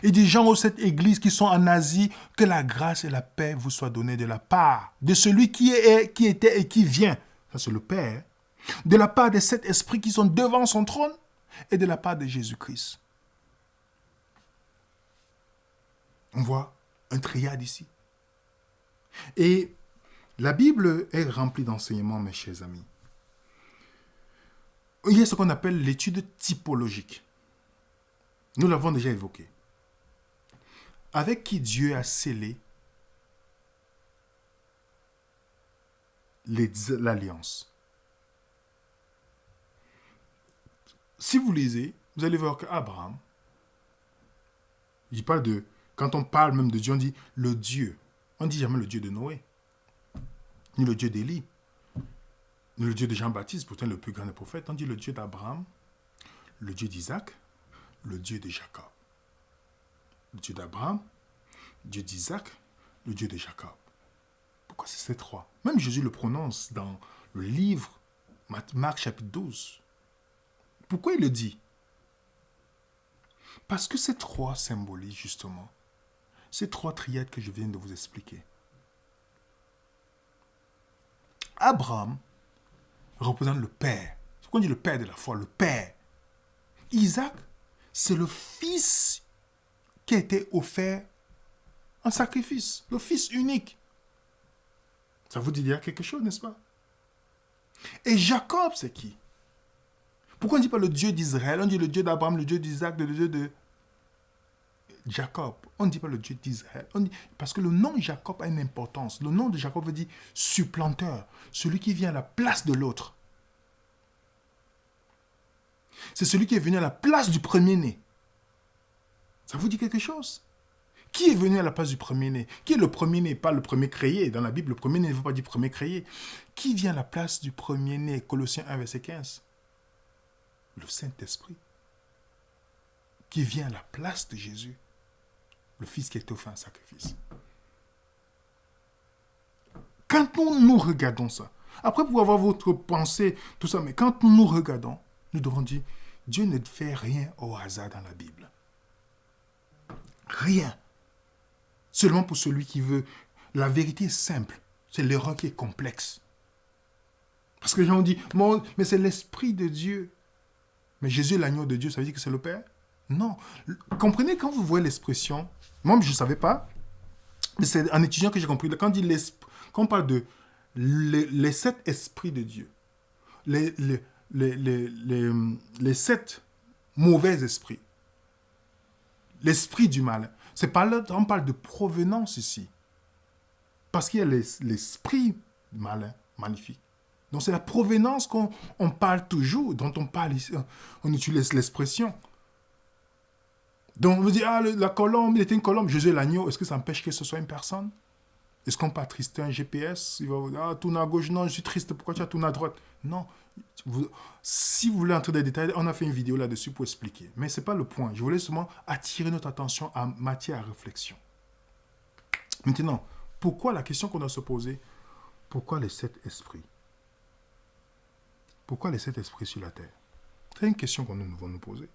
il dit, gens de cette église qui sont en Asie, que la grâce et la paix vous soient données de la part de celui qui était et qui vient. Ça, c'est le Père. De la part des 7 esprits qui sont devant son trône et de la part de Jésus-Christ. On voit un triade ici. Et la Bible est remplie d'enseignements, mes chers amis. Il y a ce qu'on appelle l'étude typologique. Nous l'avons déjà évoqué. Avec qui Dieu a scellé l'alliance. Si vous lisez, vous allez voir qu'Abraham, il parle de, quand on parle même de Dieu, on dit le Dieu. On ne dit jamais le Dieu de Noé, ni le Dieu d'Élie, ni le Dieu de Jean-Baptiste, pourtant le plus grand des prophètes. On dit le Dieu d'Abraham, le Dieu d'Isaac, le Dieu de Jacob. Le Dieu d'Abraham, Dieu d'Isaac, le Dieu de Jacob. Pourquoi c'est ces 3? Même Jésus le prononce dans le livre Marc chapitre 12. Pourquoi il le dit? Parce que ces 3 symbolisent justement ces 3 triades que je viens de vous expliquer. Abraham représente le Père. C'est pourquoi on dit le Père de la foi, le Père. Isaac, c'est le fils qui a été offert en sacrifice, le fils unique. Ça vous dit déjà quelque chose, n'est-ce pas? Et Jacob, c'est qui? Pourquoi on ne dit pas le Dieu d'Israël? On dit le Dieu d'Abraham, le Dieu d'Isaac, le Dieu de Jacob. On ne dit pas le Dieu d'Israël. Parce que le nom Jacob a une importance. Le nom de Jacob veut dire supplanteur, celui qui vient à la place de l'autre. C'est celui qui est venu à la place du premier-né. Ça vous dit quelque chose? Qui est venu à la place du premier-né? Qui est le premier-né? Pas le premier créé. Dans la Bible, le premier-né ne veut pas dire premier créé. Qui vient à la place du premier-né? Colossiens 1, verset 15. Le Saint-Esprit. Qui vient à la place de Jésus. Le Fils qui a été offert en sacrifice. Quand nous regardons ça, après pour avoir votre pensée, tout ça, mais quand nous regardons, nous devons dire, Dieu ne fait rien au hasard dans la Bible. Rien. Seulement pour celui qui veut. La vérité est simple. C'est l'erreur qui est complexe. Parce que les gens ont dit, mais c'est l'Esprit de Dieu. Mais Jésus est l'agneau de Dieu, ça veut dire que c'est le Père? Non. Comprenez quand vous voyez l'expression, moi je ne savais pas, mais c'est en étudiant que j'ai compris. Quand on parle de les 7 esprits de Dieu, les 7 mauvais esprits, l'esprit du mal, on parle de provenance ici. Parce qu'il y a l'esprit malin, maléfique. Donc c'est la provenance qu'on parle toujours, dont on parle ici, on utilise l'expression. Donc on vous dit, la colombe, il était une colombe, Jésus est l'agneau, est-ce que ça empêche que ce soit une personne? Est-ce qu'on peut attrister un GPS? Il va vous dire, tourne à gauche, non, je suis triste, pourquoi tu as tourné à droite? Non. Si vous voulez entrer dans les détails, on a fait une vidéo là-dessus pour expliquer. Mais ce n'est pas le point. Je voulais seulement attirer notre attention à matière à réflexion. Maintenant, pourquoi la question qu'on doit se poser? Pourquoi les 7 esprits? Pourquoi les 7 esprits sur la terre? C'est une question qu'on devons nous poser.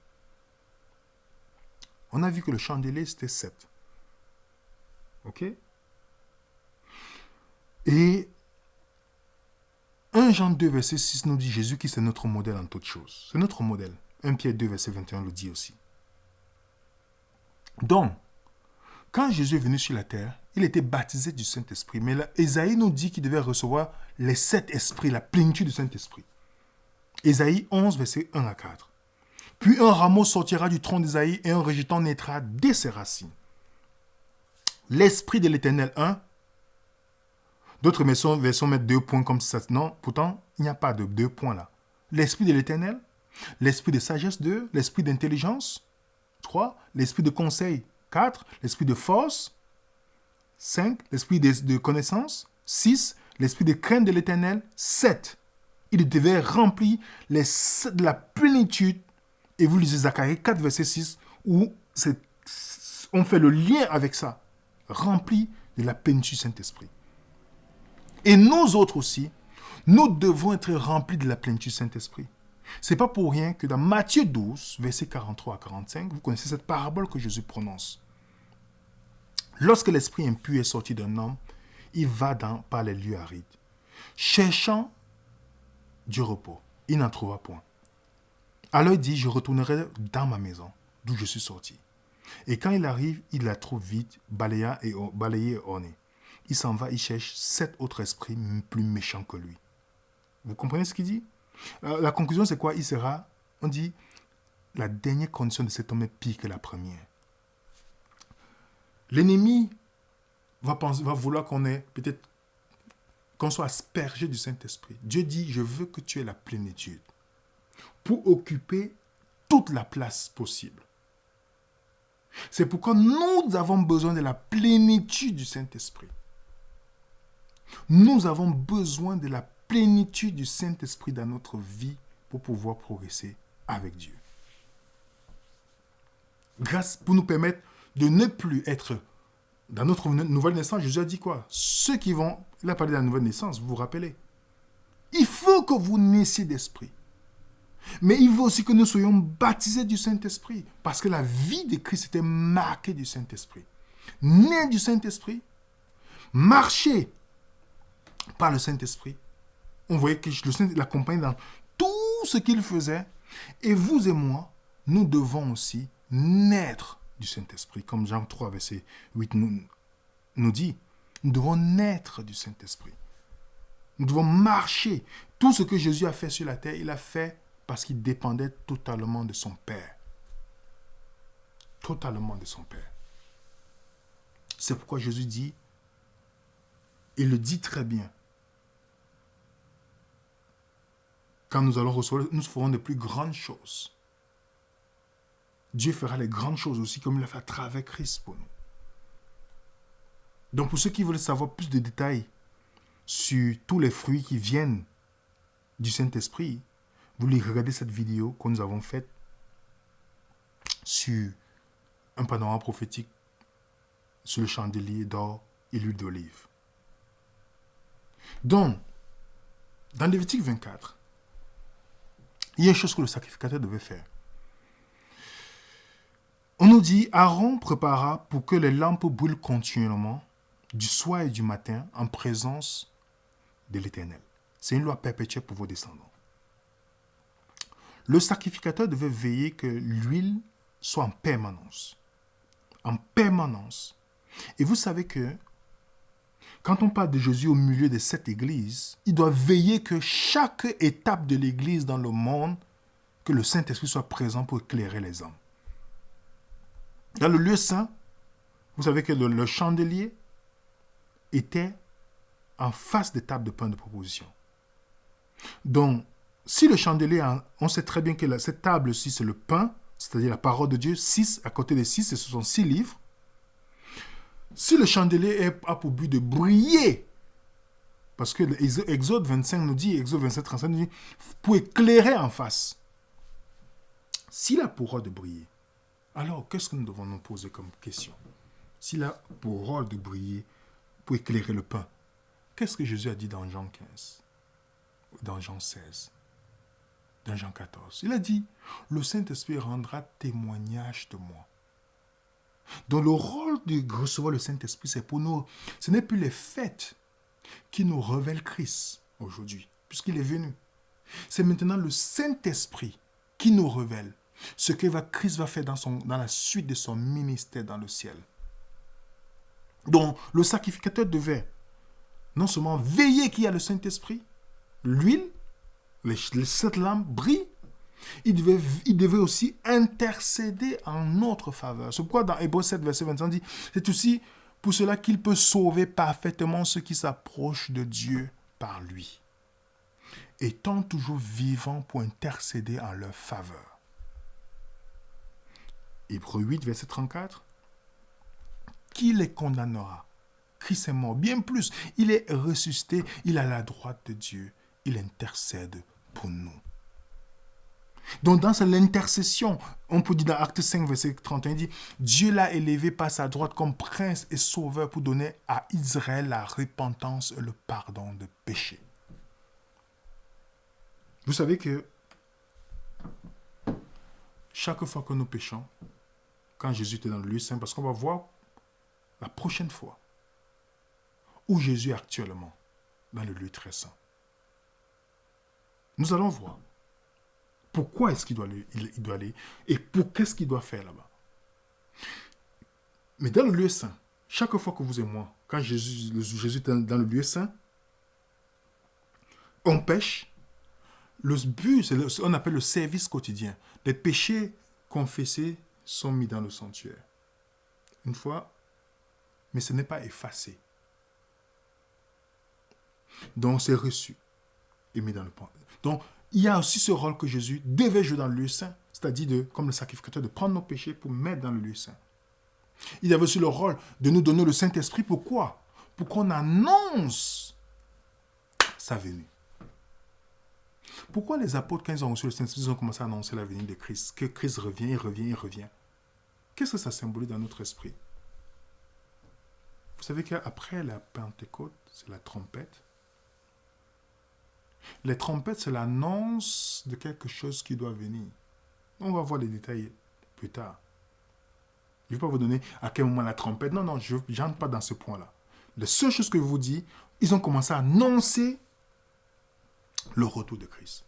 On a vu que le chandelier, c'était 7. OK? Et 1 Jean 2, verset 6 nous dit Jésus qui c'est notre modèle en toutes choses. C'est notre modèle. 1 Pierre 2, verset 21 le dit aussi. Donc, quand Jésus est venu sur la terre, il était baptisé du Saint-Esprit. Mais là, Ésaïe nous dit qu'il devait recevoir les 7 esprits, la plénitude du Saint-Esprit. Ésaïe 11, verset 1 à 4. Puis un rameau sortira du tronc d'Ésaïe et un rejeton naîtra dès ses racines. L'Esprit de l'Éternel 1. D'autres versions mettent 2 points comme ça. Non, pourtant, il n'y a pas de 2 points là. L'Esprit de l'Éternel, l'Esprit de sagesse 2, l'Esprit d'intelligence 3, l'Esprit de conseil 4, l'Esprit de force 5, l'Esprit de connaissance 6, l'Esprit de crainte de l'Éternel 7. Il devait remplir de la plénitude. Et vous lisez Zacharie 4, verset 6, où on fait le lien avec ça. Rempli de la plénitude du Saint-Esprit. Et nous autres aussi, nous devons être remplis de la plénitude du Saint-Esprit. Ce n'est pas pour rien que dans Matthieu 12, versets 43 à 45, vous connaissez cette parabole que Jésus prononce. Lorsque l'esprit impur est sorti d'un homme, il va par les lieux arides, cherchant du repos. Il n'en trouva point. Alors il dit, je retournerai dans ma maison, d'où je suis sorti. Et quand il arrive, il la trouve vide, balayée et ornée. Il s'en va, il cherche 7 autres esprits plus méchants que lui. Vous comprenez ce qu'il dit? La conclusion, c'est quoi? Il sera, on dit, la dernière condition de cet homme est pire que la première. L'ennemi va vouloir qu'on soit aspergé du Saint-Esprit. Dieu dit, je veux que tu aies la plénitude pour occuper toute la place possible. C'est pourquoi nous avons besoin de la plénitude du Saint-Esprit. Nous avons besoin de la plénitude du Saint-Esprit dans notre vie pour pouvoir progresser avec Dieu. Grâce pour nous permettre de ne plus être dans notre nouvelle naissance. Jésus a dit quoi? Ceux qui vont... Il a parlé de la nouvelle naissance, vous vous rappelez. Il faut que vous naissiez d'esprit. Mais il faut aussi que nous soyons baptisés du Saint-Esprit. Parce que la vie de Christ était marquée du Saint-Esprit. Né du Saint-Esprit, marcher par le Saint-Esprit. On voyait que le Saint l'accompagnait dans tout ce qu'il faisait. Et vous et moi, nous devons aussi naître du Saint-Esprit. Comme Jean 3, verset 8 nous dit. Nous devons naître du Saint-Esprit. Nous devons marcher. Tout ce que Jésus a fait sur la terre, il a fait parce qu'il dépendait totalement de son Père. Totalement de son Père. C'est pourquoi Jésus dit, il le dit très bien, quand nous allons recevoir, nous ferons de plus grandes choses. Dieu fera les grandes choses aussi comme il l'a fait à travers Christ pour nous. Donc pour ceux qui veulent savoir plus de détails sur tous les fruits qui viennent du Saint-Esprit, vous les regardez cette vidéo que nous avons faite sur un panorama prophétique sur le chandelier d'or et l'huile d'olive. Donc, dans Lévitique 24, il y a une chose que le sacrificateur devait faire. On nous dit, Aaron prépara pour que les lampes brûlent continuellement, du soir et du matin, en présence de l'Éternel. C'est une loi perpétuelle pour vos descendants. Le sacrificateur devait veiller que l'huile soit en permanence. En permanence. Et vous savez que quand on parle de Jésus au milieu de cette église, il doit veiller que chaque étape de l'église dans le monde, que le Saint-Esprit soit présent pour éclairer les hommes. Dans le lieu saint, vous savez que le chandelier était en face des tables de pain de proposition. Donc, si le chandelier, on sait très bien que cette table-ci, c'est le pain, c'est-à-dire la parole de Dieu, 6 à côté des 6, ce sont 6 livres. Si le chandelier a pour but de briller, parce que Exode 25 nous dit, Exode 27, 35 nous dit, pour éclairer en face. S'il a pour rôle de briller, alors qu'est-ce que nous devons nous poser comme question? S'il a pour rôle de briller, pour éclairer le pain, qu'est-ce que Jésus a dit dans Jean 15, dans Jean 16, dans Jean 14? Il a dit, le Saint-Esprit rendra témoignage de moi. Donc le rôle de recevoir le Saint-Esprit, c'est pour nous, ce n'est plus les fêtes qui nous révèlent Christ aujourd'hui, puisqu'il est venu. C'est maintenant le Saint-Esprit qui nous révèle ce que Christ va faire dans la suite de son ministère dans le ciel. Donc le sacrificateur devait non seulement veiller qu'il y a le Saint-Esprit, l'huile, les 7 lampes brillent, il devait aussi intercéder en notre faveur. C'est pourquoi dans Hébreux 7, verset 25, dit, c'est aussi pour cela qu'il peut sauver parfaitement ceux qui s'approchent de Dieu par lui, étant toujours vivant pour intercéder en leur faveur. Hébreux 8, verset 34, qui les condamnera? Christ est mort, bien plus, il est ressuscité, il est à la droite de Dieu, il intercède pour nous. Donc dans l'intercession, on peut dire dans Acte 5, verset 31, il dit, Dieu l'a élevé par sa droite comme prince et sauveur pour donner à Israël la repentance et le pardon de péché. Vous savez que chaque fois que nous péchons, quand Jésus était dans le lieu saint, parce qu'on va voir la prochaine fois où Jésus est actuellement dans le lieu très saint. Nous allons voir pourquoi est-ce qu'il doit aller et pour qu'est-ce qu'il doit faire là-bas. Mais dans le lieu saint, chaque fois que vous et moi, quand Jésus est dans le lieu saint, on pêche. Le but, c'est ce qu'on appelle le service quotidien. Les péchés confessés sont mis dans le sanctuaire. Une fois, mais ce n'est pas effacé. Donc, c'est reçu et mis dans le pan. Donc, il y a aussi ce rôle que Jésus devait jouer dans le lieu saint, c'est-à-dire comme le sacrificateur, de prendre nos péchés pour mettre dans le lieu saint. Il avait aussi le rôle de nous donner le Saint-Esprit. Pourquoi? Pour qu'on annonce sa venue. Pourquoi les apôtres, quand ils ont reçu le Saint-Esprit, ils ont commencé à annoncer la venue de Christ? Que Christ revient, il revient, il revient. Qu'est-ce que ça symbolise dans notre esprit? Vous savez qu'après la Pentecôte, c'est la trompette. Les trompettes, c'est l'annonce de quelque chose qui doit venir. On va voir les détails plus tard. Je ne vais pas vous donner à quel moment la trompette. Non, je n'entre pas dans ce point-là. La seule chose que je vous dis, ils ont commencé à annoncer le retour de Christ.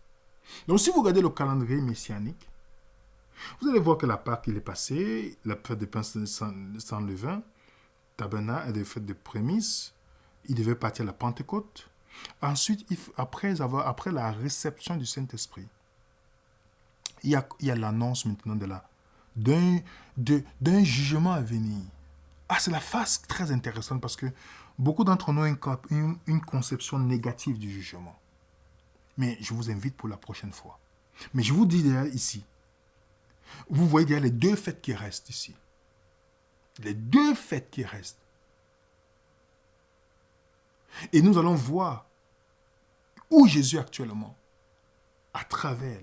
Donc, si vous regardez le calendrier messianique, vous allez voir que la Pâque, il est passé, la fête des pains sans levain, tabernacle et des fêtes de prémices, il devait partir à la Pentecôte. Ensuite, après la réception du Saint-Esprit, il y a l'annonce maintenant d'un jugement à venir. C'est la phase très intéressante parce que beaucoup d'entre nous ont une conception négative du jugement. Mais je vous invite pour la prochaine fois. Mais je vous dis déjà ici, vous voyez déjà les 2 fêtes qui restent ici. Les 2 fêtes qui restent. Et nous allons voir où Jésus est actuellement, à travers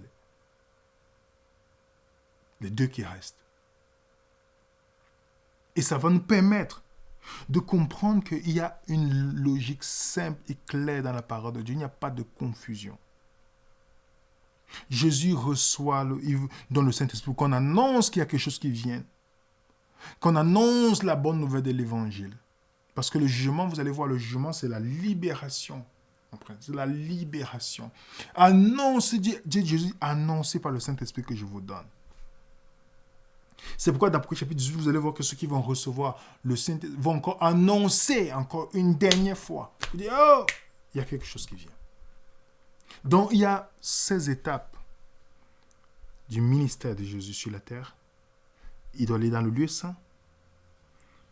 les 2 qui restent. Et ça va nous permettre de comprendre qu'il y a une logique simple et claire dans la parole de Dieu. Il n'y a pas de confusion. Jésus reçoit dans le Saint-Esprit, qu'on annonce qu'il y a quelque chose qui vient, qu'on annonce la bonne nouvelle de l'Évangile. Parce que le jugement, vous allez voir, le jugement, c'est la libération. C'est la libération. Jésus, annoncé par le Saint-Esprit que je vous donne. C'est pourquoi dans Apocalypse chapitre 18, vous allez voir que ceux qui vont recevoir le Saint-Esprit vont encore annoncer encore une dernière fois. Vous dites, oh, il y a quelque chose qui vient. Donc, il y a 16 étapes du ministère de Jésus sur la terre. Il doit aller dans le lieu saint,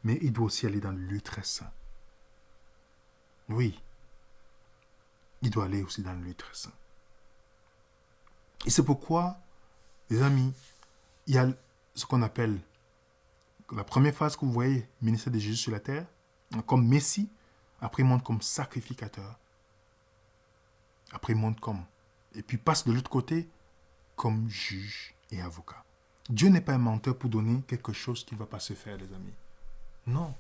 mais il doit aussi aller dans le lieu très saint. Oui, il doit aller aussi dans le lieu très saint. Et c'est pourquoi, les amis, il y a ce qu'on appelle la première phase que vous voyez, ministère de Jésus sur la terre, comme Messie. Après, il monte comme sacrificateur. Après, il monte comme. Et puis passe de l'autre côté comme juge et avocat. Dieu n'est pas un menteur pour donner quelque chose qui ne va pas se faire, les amis. Non.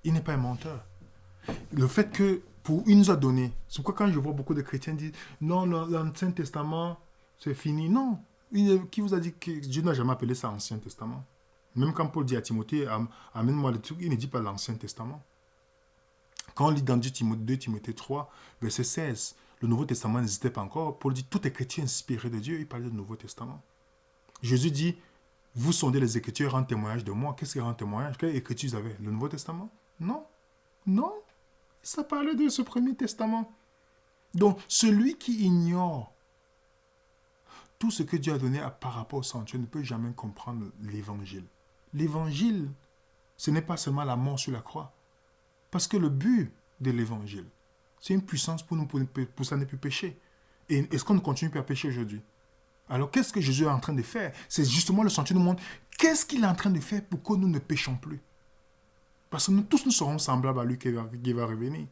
Il n'est pas un menteur. Le fait que, pour il nous a donné, c'est pourquoi quand je vois beaucoup de chrétiens dire non, l'Ancien Testament, c'est fini. Non. Qui vous a dit que Dieu n'a jamais appelé ça Ancien Testament? Même quand Paul dit à Timothée, amène-moi le truc, il ne dit pas l'Ancien Testament. Quand on lit dans 2 Timothée 3, verset 16, le Nouveau Testament n'existait pas encore. Paul dit, tout est chrétien inspiré de Dieu. Il parlait du Nouveau Testament. Jésus dit, vous sondez les Écritures, rendent témoignage de moi. Qu'est-ce qui rend témoignage? Quelle écriture vous avez? Le Nouveau Testament? Non. Non. Ça parlait de ce premier testament. Donc, celui qui ignore tout ce que Dieu a donné par rapport au sanctuaire ne peut jamais comprendre l'évangile. L'évangile, ce n'est pas seulement la mort sur la croix. Parce que le but de l'évangile, c'est une puissance pour nous, pour ça ne plus pécher. Et est-ce qu'on ne continue plus à pécher aujourd'hui? Alors, qu'est-ce que Jésus est en train de faire? C'est justement le sanctuaire nous montre qu'est-ce qu'il est en train de faire pour que nous ne péchons plus. Parce que nous tous, nous serons semblables à lui qui va revenir.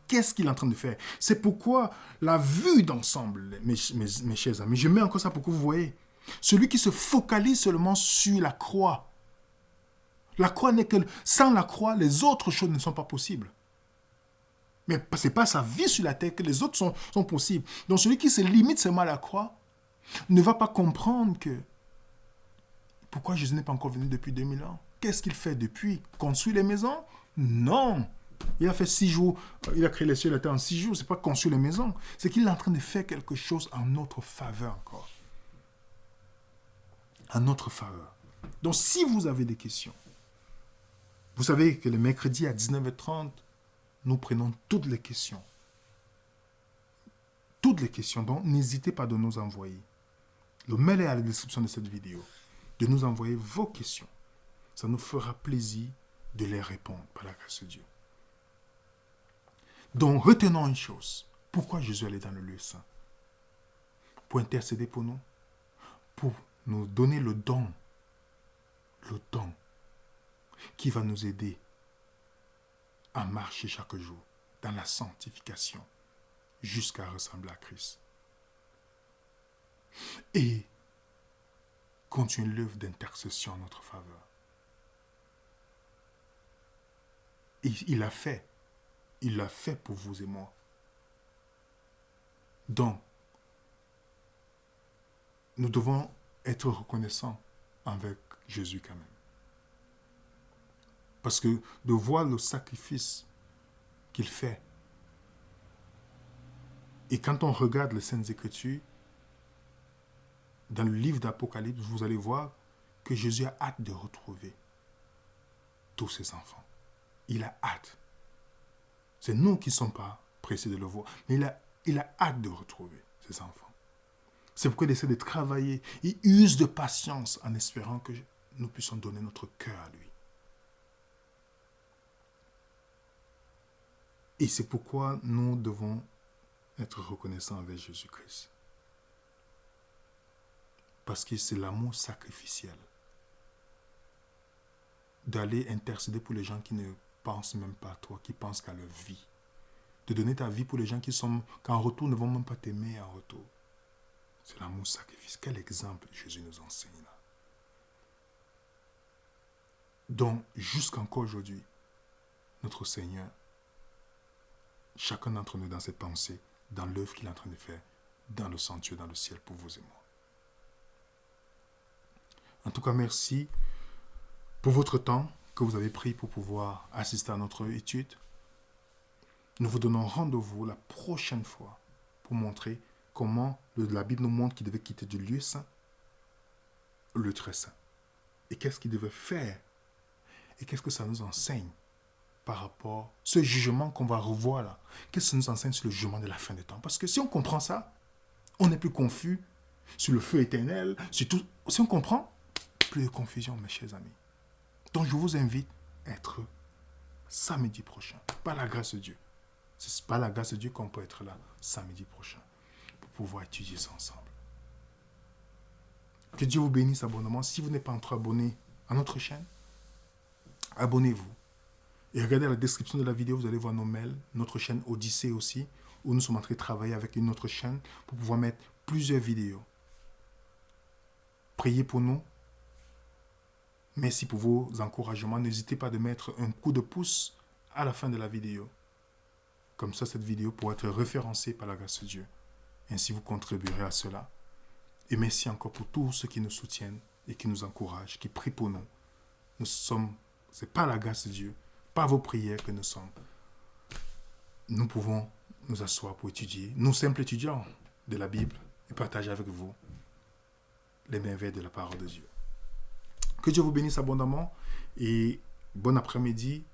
Qu'est-ce qu'il est en train de faire? C'est pourquoi la vue d'ensemble, mes chers amis, je mets encore ça pour que vous voyez. Celui qui se focalise seulement sur la croix. La croix n'est que... Sans la croix, les autres choses ne sont pas possibles. Mais ce n'est pas sa vie sur la terre que les autres sont possibles. Donc celui qui se limite seulement à la croix ne va pas comprendre que... Pourquoi Jésus n'est pas encore venu depuis 2000 ans? Qu'est-ce qu'il fait depuis? Construire les maisons? Non. Il a fait 6 jours. Il a créé les cieux et la terre en 6 jours. Ce n'est pas construire les maisons. C'est qu'il est en train de faire quelque chose en notre faveur encore. En notre faveur. Donc si vous avez des questions, vous savez que le mercredi à 19h30, nous prenons toutes les questions. Toutes les questions. Donc n'hésitez pas de nous envoyer. Le mail est à la description de cette vidéo. De nous envoyer vos questions. Ça nous fera plaisir de les répondre par la grâce de Dieu. Donc, retenons une chose. Pourquoi Jésus allait dans le lieu saint? Pour intercéder pour nous. Pour nous donner le don. Le don qui va nous aider à marcher chaque jour dans la sanctification jusqu'à ressembler à Christ. Et continuer l'œuvre d'intercession en notre faveur. Et il l'a fait. Il l'a fait pour vous et moi. Donc, nous devons être reconnaissants avec Jésus quand même. Parce que de voir le sacrifice qu'il fait, et quand on regarde les Saintes Écritures, dans le livre d'Apocalypse, vous allez voir que Jésus a hâte de retrouver tous ses enfants. Il a hâte. C'est nous qui ne sommes pas pressés de le voir, mais il a hâte de retrouver ses enfants. C'est pourquoi il essaie de travailler. Il use de patience en espérant que nous puissions donner notre cœur à lui. Et c'est pourquoi nous devons être reconnaissants avec Jésus-Christ. Parce que c'est l'amour sacrificiel. D'aller intercéder pour les gens qui ne pensent même pas à toi, qui pensent qu'à leur vie. De donner ta vie pour les gens qu'en retour ne vont même pas t'aimer en retour. C'est l'amour sacrifice. Quel exemple Jésus nous enseigne là. Donc, jusqu'encore aujourd'hui, notre Seigneur, chacun d'entre nous dans cette pensée, dans l'œuvre qu'il est en train de faire, dans le sanctuaire, dans le ciel, pour vous et moi. En tout cas, merci pour votre temps que vous avez pris pour pouvoir assister à notre étude. Nous vous donnons rendez-vous la prochaine fois pour montrer comment la Bible nous montre qu'il devait quitter du lieu saint, le très saint. Et qu'est-ce qu'il devait faire? Et qu'est-ce que ça nous enseigne par rapport à ce jugement qu'on va revoir là? Qu'est-ce que ça nous enseigne sur le jugement de la fin des temps? Parce que si on comprend ça, on n'est plus confus sur le feu éternel, sur tout. Si on comprend, plus de confusion, mes chers amis. Donc je vous invite à être samedi prochain, par la grâce de Dieu. C'est pas la grâce de Dieu qu'on peut être là samedi prochain pour pouvoir étudier ça ensemble. Que Dieu vous bénisse abondamment. Si vous n'êtes pas encore abonné à notre chaîne, abonnez-vous. Et regardez la description de la vidéo, vous allez voir nos mails, notre chaîne Odyssée aussi, où nous sommes en train de travailler avec une autre chaîne pour pouvoir mettre plusieurs vidéos. Priez pour nous. Merci pour vos encouragements. N'hésitez pas de mettre un coup de pouce à la fin de la vidéo. Comme ça, cette vidéo pourra être référencée par la grâce de Dieu. Ainsi, vous contribuerez à cela. Et merci encore pour tous ceux qui nous soutiennent et qui nous encouragent, qui prient pour nous. C'est pas la grâce de Dieu, pas vos prières que nous sommes. Nous pouvons nous asseoir pour étudier, nous simples étudiants de la Bible, et partager avec vous les merveilles de la parole de Dieu. Que Dieu vous bénisse abondamment et bon après-midi.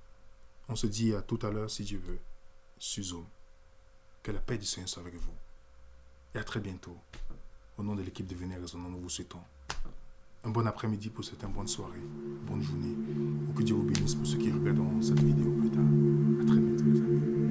On se dit à tout à l'heure si Dieu veut, sur Zoom. Que la paix du Seigneur soit avec vous. Et à très bientôt. Au nom de l'équipe de Venez Raisonnons, nous vous souhaitons un bon après-midi pour certains, bonne soirée, bonne journée. Ou que Dieu vous bénisse pour ceux qui regarderont cette vidéo plus tard. À très bientôt les amis.